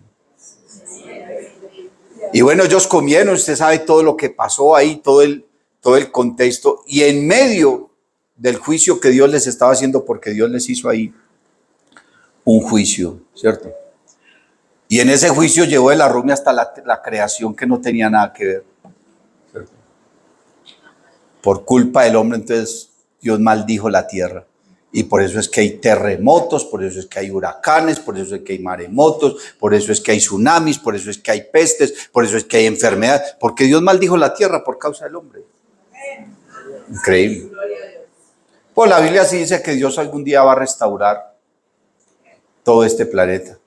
Y bueno, ellos comieron, usted sabe todo lo que pasó ahí, todo el contexto. Y en medio del juicio que Dios les estaba haciendo, porque Dios les hizo ahí un juicio, ¿cierto? Y en ese juicio llevó de la rumia hasta la creación que no tenía nada que ver. ¿Cierto? Por culpa del hombre, entonces Dios maldijo la tierra. Y por eso es que hay terremotos, por eso es que hay huracanes, por eso es que hay maremotos, por eso es que hay tsunamis, por eso es que hay pestes, por eso es que hay enfermedades, porque Dios maldijo la tierra por causa del hombre. Increíble. Pues la Biblia sí dice que Dios algún día va a restaurar todo este planeta.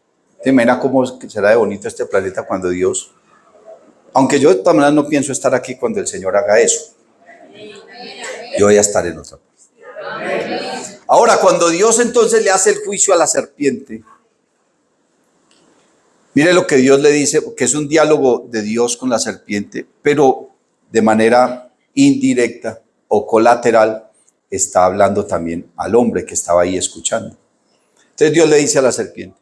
¿Te imaginas cómo será de bonito este planeta cuando Dios? Aunque yo de todas maneras no pienso estar aquí cuando el Señor haga eso. Yo voy a estar en otra parte. Ahora, cuando Dios entonces le hace el juicio a la serpiente, mire lo que Dios le dice, que es un diálogo de Dios con la serpiente, pero de manera indirecta o colateral está hablando también al hombre que estaba ahí escuchando. Entonces Dios le dice a la serpiente,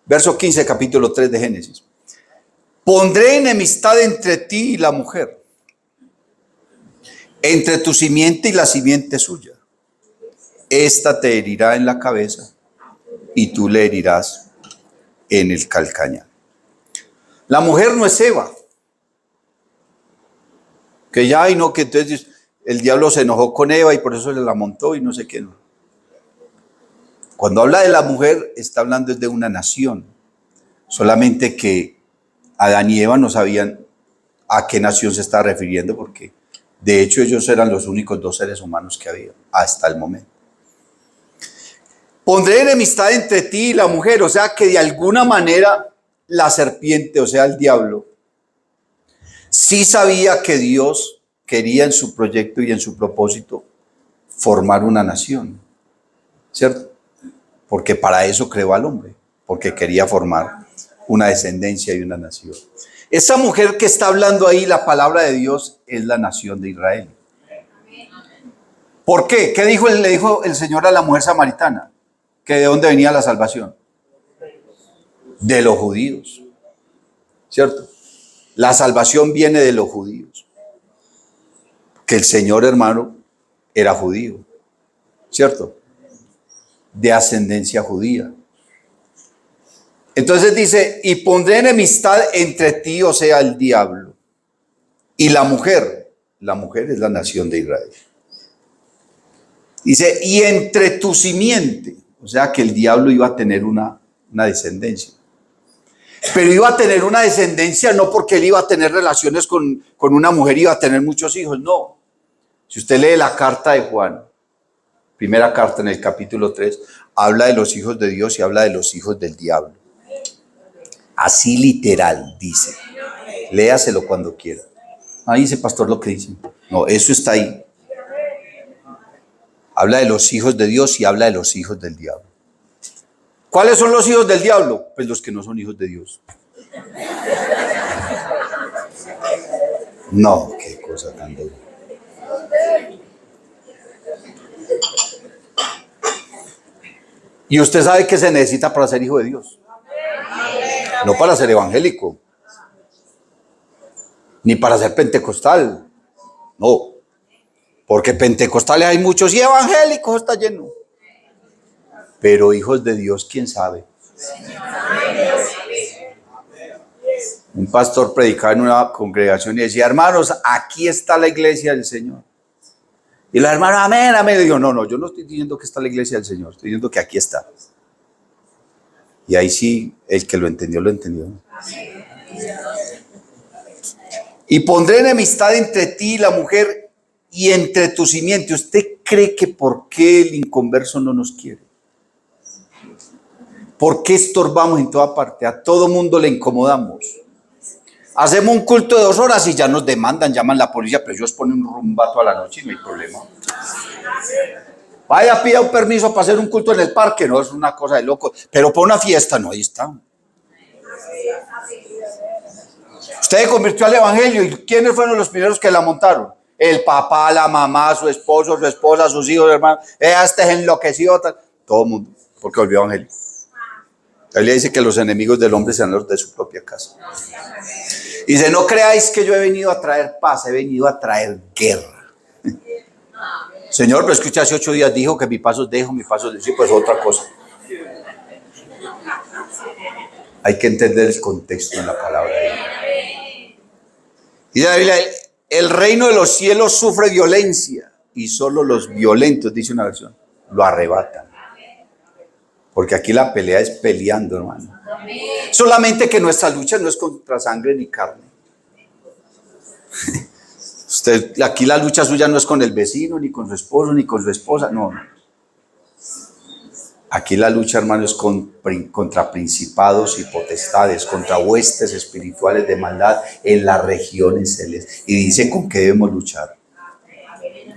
verso 15, capítulo 3 de Génesis, pondré enemistad entre ti y la mujer, entre tu simiente y la simiente suya. Esta te herirá en la cabeza y tú le herirás en el calcañar. La mujer no es Eva. Que ya, y no, que entonces el diablo se enojó con Eva y por eso le la montó y no sé qué. Cuando habla de la mujer, está hablando de una nación. Solamente que Adán y Eva no sabían a qué nación se está refiriendo, porque de hecho ellos eran los únicos dos seres humanos que había hasta el momento. Pondré enemistad entre ti y la mujer, o sea que de alguna manera la serpiente, o sea el diablo, sí sabía que Dios quería en su proyecto y en su propósito formar una nación, ¿cierto? Porque para eso creó al hombre, porque quería formar una descendencia y una nación. Esa mujer que está hablando ahí, la palabra de Dios, es la nación de Israel. ¿Por qué? ¿Qué dijo, le dijo el Señor a la mujer samaritana? ¿Que de dónde venía la salvación? De los judíos, ¿cierto? La salvación viene de los judíos. Que el Señor, hermano, era judío, ¿cierto? De ascendencia judía. Entonces dice, y pondré enemistad entre ti, o sea, el diablo, y la mujer. La mujer es la nación de Israel. Dice, y entre tu simiente, o sea, que el diablo iba a tener una descendencia. Pero iba a tener una descendencia no porque él iba a tener relaciones con una mujer, iba a tener muchos hijos, no. Si usted lee la carta de Juan, primera carta en el capítulo 3, habla de los hijos de Dios y habla de los hijos del diablo. Así literal, dice. Léaselo cuando quiera. Ahí dice, pastor, lo que dice. No, eso está ahí. Habla de los hijos de Dios y habla de los hijos del diablo. ¿Cuáles son los hijos del diablo? Pues los que no son hijos de Dios. No, qué cosa tan dura. Y usted sabe qué se necesita para ser hijo de Dios. No para ser evangélico, ni para ser pentecostal. No, porque pentecostales hay muchos y evangélicos está lleno. Pero hijos de Dios, ¿quién sabe? Un pastor predicaba en una congregación y decía, hermanos, aquí está la iglesia del Señor. Y los hermanos, amén, amén. Y digo, no, yo no estoy diciendo que está la iglesia del Señor, estoy diciendo que aquí está. Y ahí sí, el que lo entendió, lo entendió. Y pondré enemistad entre ti y la mujer y entre tu simiente. ¿Usted cree que por qué el inconverso no nos quiere? ¿Por qué estorbamos en toda parte? A todo mundo le incomodamos. Hacemos un culto de 2 horas y ya nos demandan, llaman a la policía, pero ellos ponen un rumba toda la noche y no hay problema. Vaya, pida un permiso para hacer un culto en el parque, no, es una cosa de loco. Pero para una fiesta, no, ahí está. Usted se convirtió al evangelio y ¿quiénes fueron los primeros que la montaron? El papá, la mamá, su esposo, su esposa, sus hijos, hermanos. Este es enloquecido, tal. Todo el mundo, porque volvió evangelio. La Biblia dice que los enemigos del hombre serán los de su propia casa. Y dice, no creáis que yo he venido a traer paz, he venido a traer guerra. Señor, pero es que usted hace 8 días dijo que mi paso dejo, mi paso dejo. Sí, pues otra cosa. Hay que entender el contexto en la palabra. Y la Biblia, el reino de los cielos sufre violencia y solo los violentos, dice una versión, lo arrebatan. Porque aquí la pelea es peleando, hermano. Solamente que nuestra lucha no es contra sangre ni carne. Aquí la lucha suya no es con el vecino, ni con su esposo, ni con su esposa, no. Aquí la lucha, hermano, es contra principados y potestades, contra huestes espirituales de maldad en las regiones celestes. Y dice con qué debemos luchar.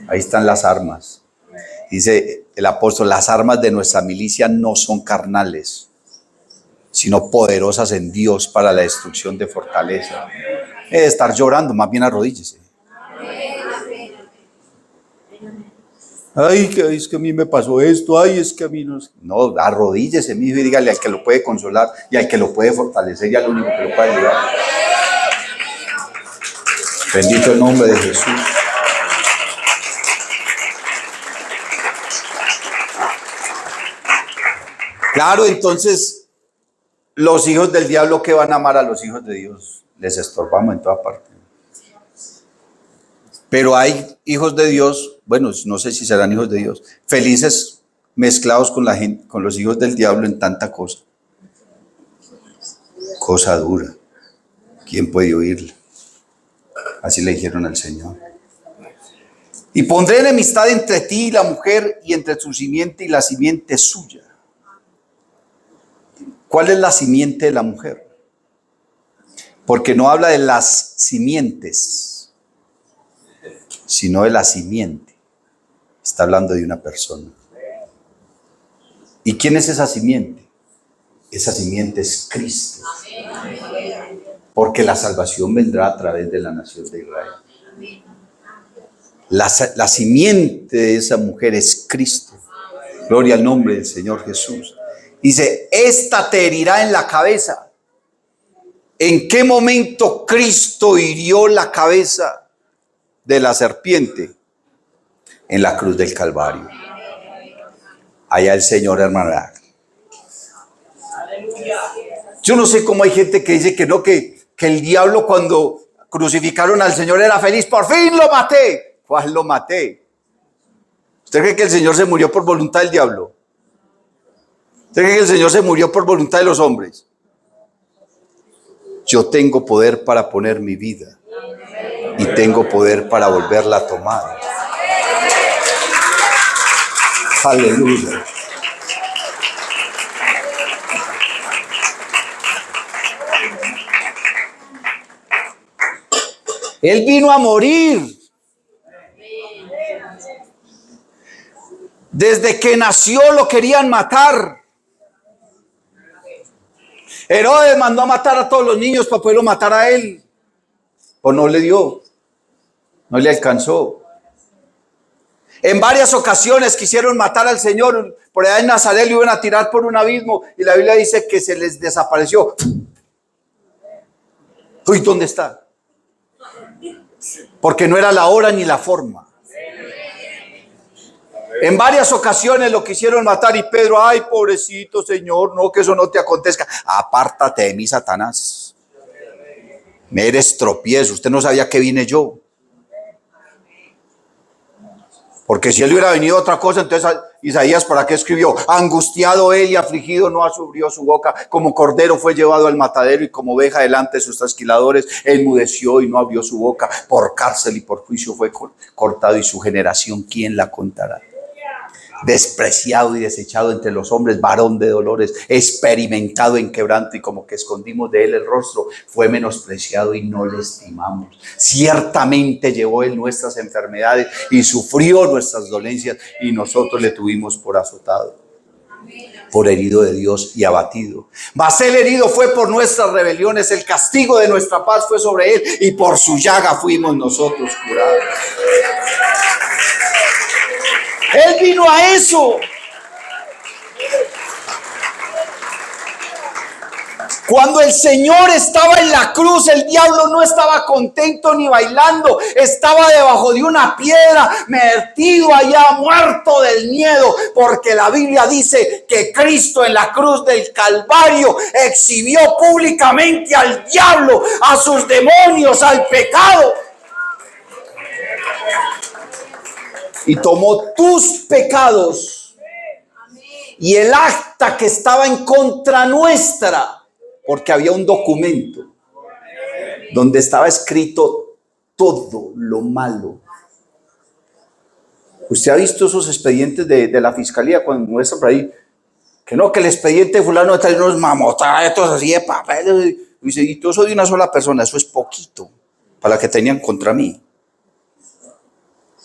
Ahí están las armas. Dice el apóstol, las armas de nuestra milicia no son carnales, sino poderosas en Dios para la destrucción de fortaleza. Estar llorando, más bien arrodíllese. Ay, que es que a mí me pasó esto, ay, es que a mí no... No, arrodíllese, mijo, y dígale al que lo puede consolar y al que lo puede fortalecer y al único que lo puede ayudar. Bendito el nombre de Jesús. Claro, entonces, los hijos del diablo que van a amar a los hijos de Dios, les estorbamos en toda parte. Pero hay hijos de Dios, bueno, no sé si serán hijos de Dios, felices mezclados con la gente, con los hijos del diablo en tanta cosa. Cosa dura. ¿Quién puede oírla? Así le dijeron al Señor. Y pondré enemistad entre ti y la mujer, y entre tu simiente y la simiente suya. ¿Cuál es la simiente de la mujer? Porque no habla de las simientes, sino de la simiente. Está hablando de una persona. ¿Y quién es esa simiente? Esa simiente es Cristo. Porque la salvación vendrá a través de la nación de Israel. La simiente de esa mujer es Cristo. Gloria al nombre del Señor Jesús. Dice, esta te herirá en la cabeza. ¿En qué momento Cristo hirió la cabeza de la serpiente? En la cruz del Calvario. Allá el Señor, hermana. Yo no sé cómo hay gente que dice que no, que el diablo cuando crucificaron al Señor era feliz. ¡Por fin lo maté! ¿Cuál lo maté? ¿Usted cree que el Señor se murió por voluntad del diablo? ¿Usted cree que el Señor se murió por voluntad de los hombres? Yo tengo poder para poner mi vida y tengo poder para volverla a tomar. Aleluya. Él vino a morir. Desde que nació lo querían matar. Herodes mandó a matar a todos los niños para poderlo matar a él. O no le dio. No le alcanzó. En varias ocasiones quisieron matar al Señor. Por allá en Nazaret lo iban a tirar por un abismo. Y la Biblia dice que se les desapareció. Uy, ¿dónde está? Porque no era la hora ni la forma. En varias ocasiones lo quisieron matar y Pedro, ay, pobrecito Señor, no, que eso no te acontezca. Apártate de mí, Satanás. Me eres tropiezo, usted no sabía que vine yo. Porque si él hubiera venido otra cosa, entonces Isaías, ¿para qué escribió? Angustiado él y afligido no abrió su boca. Como cordero fue llevado al matadero y como oveja delante de sus trasquiladores, enmudeció y no abrió su boca. Por cárcel y por juicio fue cortado y su generación, ¿quién la contará? Despreciado y desechado entre los hombres, varón de dolores, experimentado en quebranto y como que escondimos de él el rostro, fue menospreciado y no le estimamos. Ciertamente llevó él nuestras enfermedades y sufrió nuestras dolencias y nosotros le tuvimos por azotado, por herido de Dios y abatido. Mas el herido fue por nuestras rebeliones, el castigo de nuestra paz fue sobre él y por su llaga fuimos nosotros curados. Él vino a eso. Cuando el Señor estaba en la cruz, el diablo no estaba contento ni bailando. Estaba debajo de una piedra, metido allá, muerto del miedo. Porque la Biblia dice que Cristo en la cruz del Calvario exhibió públicamente al diablo, a sus demonios, al pecado. Y tomó tus pecados y el acta que estaba en contra nuestra, porque había un documento donde estaba escrito todo lo malo. ¿Usted ha visto esos expedientes de la fiscalía cuando muestran por ahí que no, que el expediente de fulano trae unos mamotatos así de papel? Y dice, y todo eso de una sola persona, eso es poquito para la que tenían contra mí.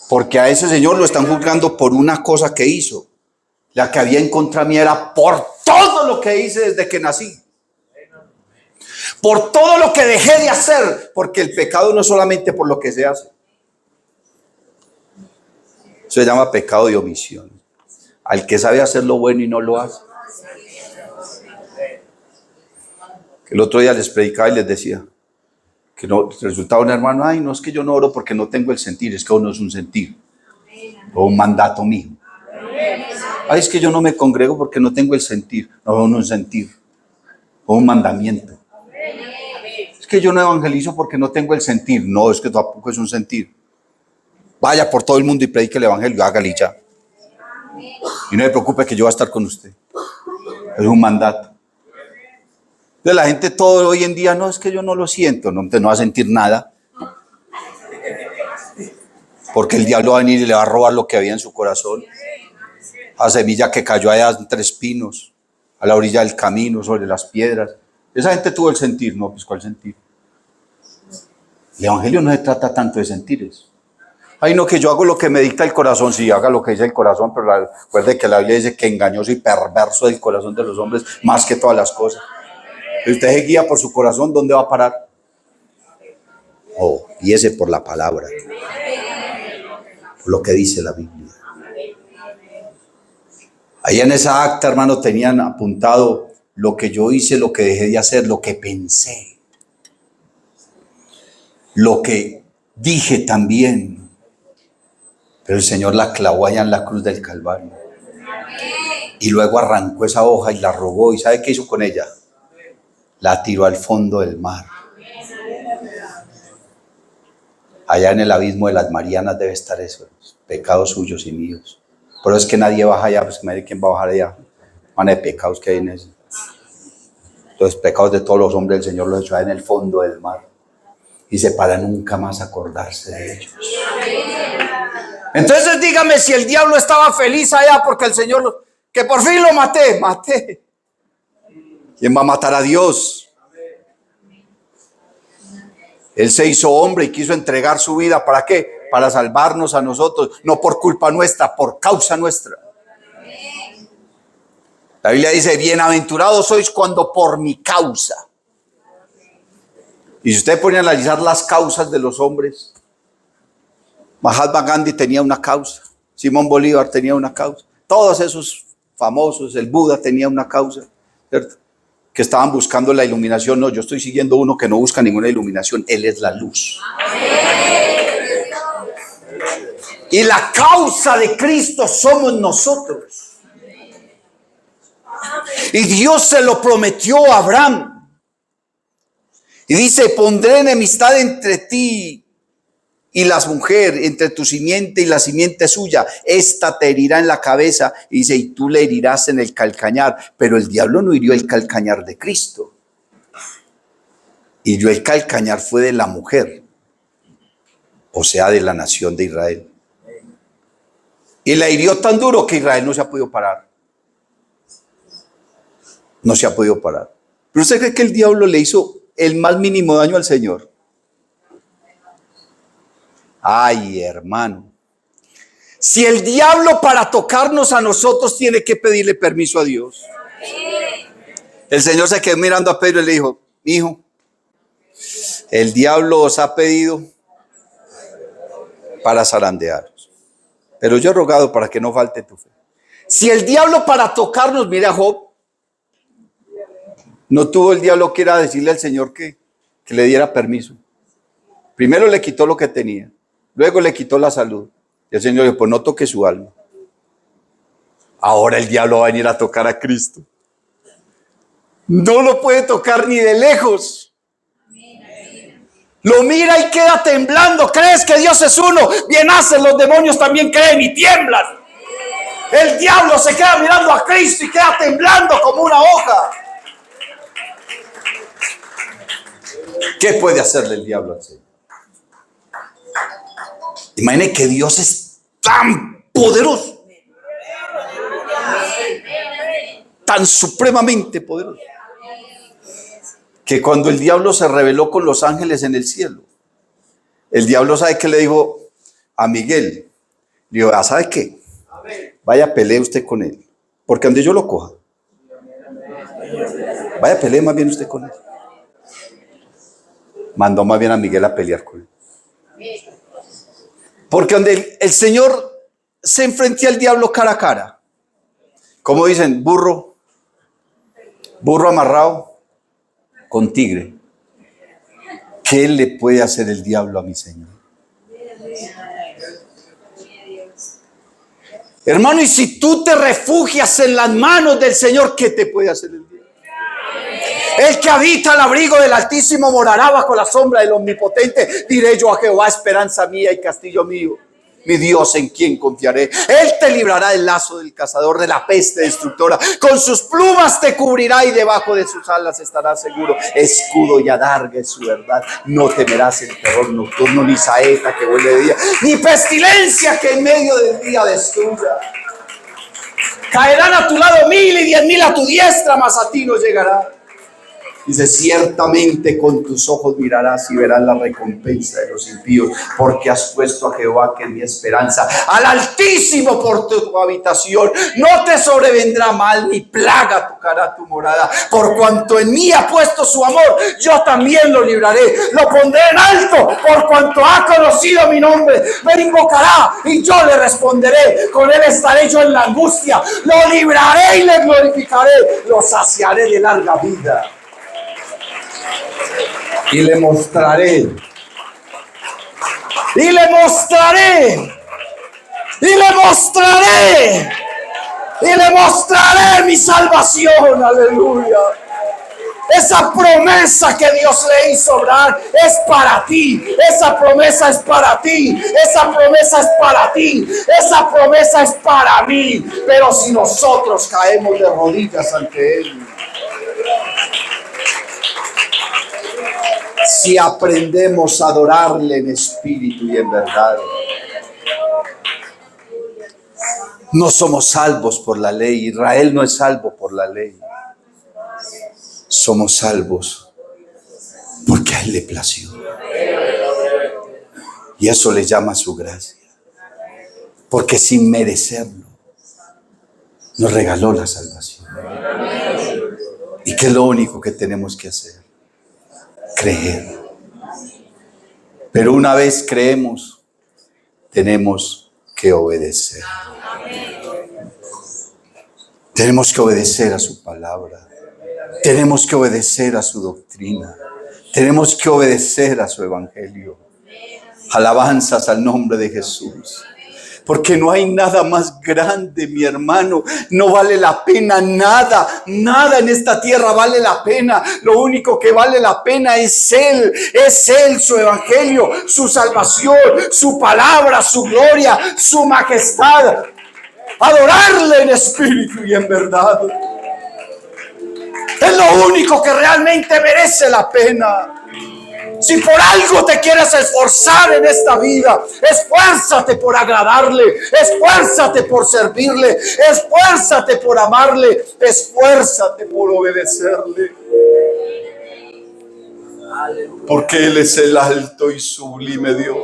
Porque a ese señor lo están juzgando por una cosa que hizo. La que había en contra mía era por todo lo que hice desde que nací. Por todo lo que dejé de hacer. Porque el pecado no es solamente por lo que se hace. Eso se llama pecado de omisión. Al que sabe hacer lo bueno y no lo hace. El otro día les predicaba y les decía que no, resultaba un hermano, ay, no es que yo no oro porque no tengo el sentir, es que uno es un sentir, o un mandato mío. Ay, es que yo no me congrego porque no tengo el sentir, no, uno es un sentir, o un mandamiento. Es que yo no evangelizo porque no tengo el sentir, no, es que tampoco es un sentir. Vaya por todo el mundo y predique el evangelio, hágale ya. Y no se preocupe que yo voy a estar con usted. Es un mandato. De la gente todo hoy en día, no, es que yo no lo siento, no, usted no va a sentir nada. Porque el diablo va a venir y le va a robar lo que había en su corazón. La semilla que cayó allá entre espinos, a la orilla del camino, sobre las piedras. Esa gente tuvo el sentir, no, pues ¿cuál sentir? El evangelio no se trata tanto de sentires. Ay, no, que yo hago lo que me dicta el corazón. Sí, haga lo que dice el corazón, pero recuerde que la Biblia dice que engañoso y perverso es el corazón de los hombres más que todas las cosas. Si usted se guía por su corazón, ¿dónde va a parar? Oh, guíese por la palabra, por lo que dice la Biblia. Ahí en esa acta, hermano, tenían apuntado lo que yo hice, lo que dejé de hacer, lo que pensé, lo que dije también. Pero el Señor la clavó allá en la cruz del Calvario. Y luego arrancó esa hoja y la robó. ¿Y sabe qué hizo con ella? La tiró al fondo del mar. Allá en el abismo de las Marianas debe estar eso, pecados suyos y míos. Pero es que nadie baja allá, pues ¿quién va a bajar allá? Van de pecados que hay en eso. Los pecados de todos los hombres, el Señor los echó en el fondo del mar. Y se para nunca más acordarse de ellos. Entonces dígame si el diablo estaba feliz allá porque el Señor, que por fin lo maté. ¿Quién va a matar a Dios? Él se hizo hombre y quiso entregar su vida. ¿Para qué? Para salvarnos a nosotros. No por culpa nuestra, por causa nuestra. La Biblia dice, bienaventurados sois cuando por mi causa. Y si usted pone a analizar las causas de los hombres, Mahatma Gandhi tenía una causa, Simón Bolívar tenía una causa, todos esos famosos, el Buda tenía una causa, ¿cierto? Que estaban buscando la iluminación. No, yo estoy siguiendo uno que no busca ninguna iluminación, él es la luz. Y la causa de Cristo somos nosotros. Y Dios se lo prometió a Abraham. Y dice, pondré enemistad entre ti y las mujeres, entre tu simiente y la simiente suya. Esta te herirá en la cabeza. Y dice, y tú le herirás en el calcañar. Pero el diablo no hirió el calcañar de Cristo. Hirió el calcañar fue de la mujer. O sea, de la nación de Israel. Y la hirió tan duro que Israel no se ha podido parar. No se ha podido parar. Pero usted cree que el diablo le hizo el más mínimo daño al Señor. Ay, hermano. Si el diablo para tocarnos a nosotros tiene que pedirle permiso a Dios. El Señor se quedó mirando a Pedro y le dijo, hijo, el diablo os ha pedido para zarandearos, pero yo he rogado para que no falte tu fe. Si el diablo para tocarnos, mira a Job, no tuvo el diablo que ir a decirle al Señor que le diera permiso. Primero le quitó lo que tenía, luego le quitó la salud. Y el Señor dijo, pues no toque su alma. Ahora el diablo va a venir a tocar a Cristo. No lo puede tocar ni de lejos. Lo mira y queda temblando. ¿Crees que Dios es uno? Bien hacen, los demonios también creen y tiemblan. El diablo se queda mirando a Cristo y queda temblando como una hoja. ¿Qué puede hacerle el diablo al Señor? Imagine que Dios es tan poderoso, tan supremamente poderoso, que cuando el diablo se rebeló con los ángeles en el cielo, el diablo, ¿sabe qué le dijo a Miguel? Le dijo, ¿sabe qué? Vaya, pelee usted con él, porque donde yo lo coja, vaya, pelee más bien usted con él. Mandó más bien a Miguel a pelear con él. Porque donde el Señor se enfrentó al diablo cara a cara, como dicen, burro amarrado con tigre. ¿Qué le puede hacer el diablo a mi Señor? Hermano, y si tú te refugias en las manos del Señor, ¿qué te puede hacer el diablo? El que habita al abrigo del Altísimo morará bajo la sombra del Omnipotente. Diré yo a Jehová, esperanza mía y castillo mío. Mi Dios, ¿en quién confiaré? Él te librará del lazo del cazador, de la peste destructora. Con sus plumas te cubrirá y debajo de sus alas estarás seguro. Escudo y adarga es su verdad. No temerás el terror nocturno, ni saeta que huele de día, ni pestilencia que en medio del día destruya. Caerán a tu lado 1000 y 10.000 a tu diestra, mas a ti no llegará. Dice, ciertamente con tus ojos mirarás y verás la recompensa de los impíos, porque has puesto a Jehová, que es mi esperanza, al Altísimo por tu habitación. No te sobrevendrá mal, ni plaga tocará tu morada. Por cuanto en mí ha puesto su amor, yo también lo libraré. Lo pondré en alto, por cuanto ha conocido mi nombre. Me invocará y yo le responderé. Con él estaré yo en la angustia. Lo libraré y le glorificaré. Lo saciaré de larga vida. Y le mostraré, y le mostraré, y le mostraré, y le mostraré mi salvación. Aleluya. Esa promesa que Dios le hizo a Abraham es para ti. Esa promesa es para ti. Esa promesa es para ti. Esa promesa es para mí. Pero si nosotros caemos de rodillas ante Él, si aprendemos a adorarle en espíritu y en verdad, no somos salvos por la ley. Israel no es salvo por la ley. Somos salvos porque a Él le plació. Y eso le llama su gracia. Porque sin merecerlo, nos regaló la salvación. ¿Y qué es lo único que tenemos que hacer? Creer. Pero una vez creemos, tenemos que obedecer. Tenemos que obedecer a su palabra. Tenemos que obedecer a su doctrina. Tenemos que obedecer a su evangelio. Alabanzas al nombre de Jesús. Porque no hay nada más grande, mi hermano. No vale la pena nada. Nada en esta tierra vale la pena. Lo único que vale la pena es Él. Es Él, su evangelio, su salvación, su palabra, su gloria, su majestad. Adorarle en espíritu y en verdad. Es lo único que realmente merece la pena. Si por algo te quieres esforzar en esta vida, esfuérzate por agradarle, esfuérzate por servirle, esfuérzate por amarle, esfuérzate por obedecerle. Porque Él es el alto y sublime Dios.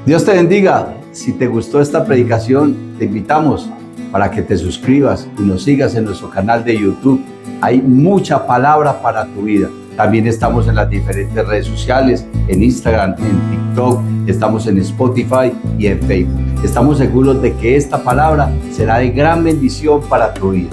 Dios te bendiga. Si te gustó esta predicación, te invitamos para que te suscribas y nos sigas en nuestro canal de YouTube. Hay mucha palabra para tu vida. También estamos en las diferentes redes sociales, en Instagram, en TikTok, estamos en Spotify y en Facebook. Estamos seguros de que esta palabra será de gran bendición para tu vida.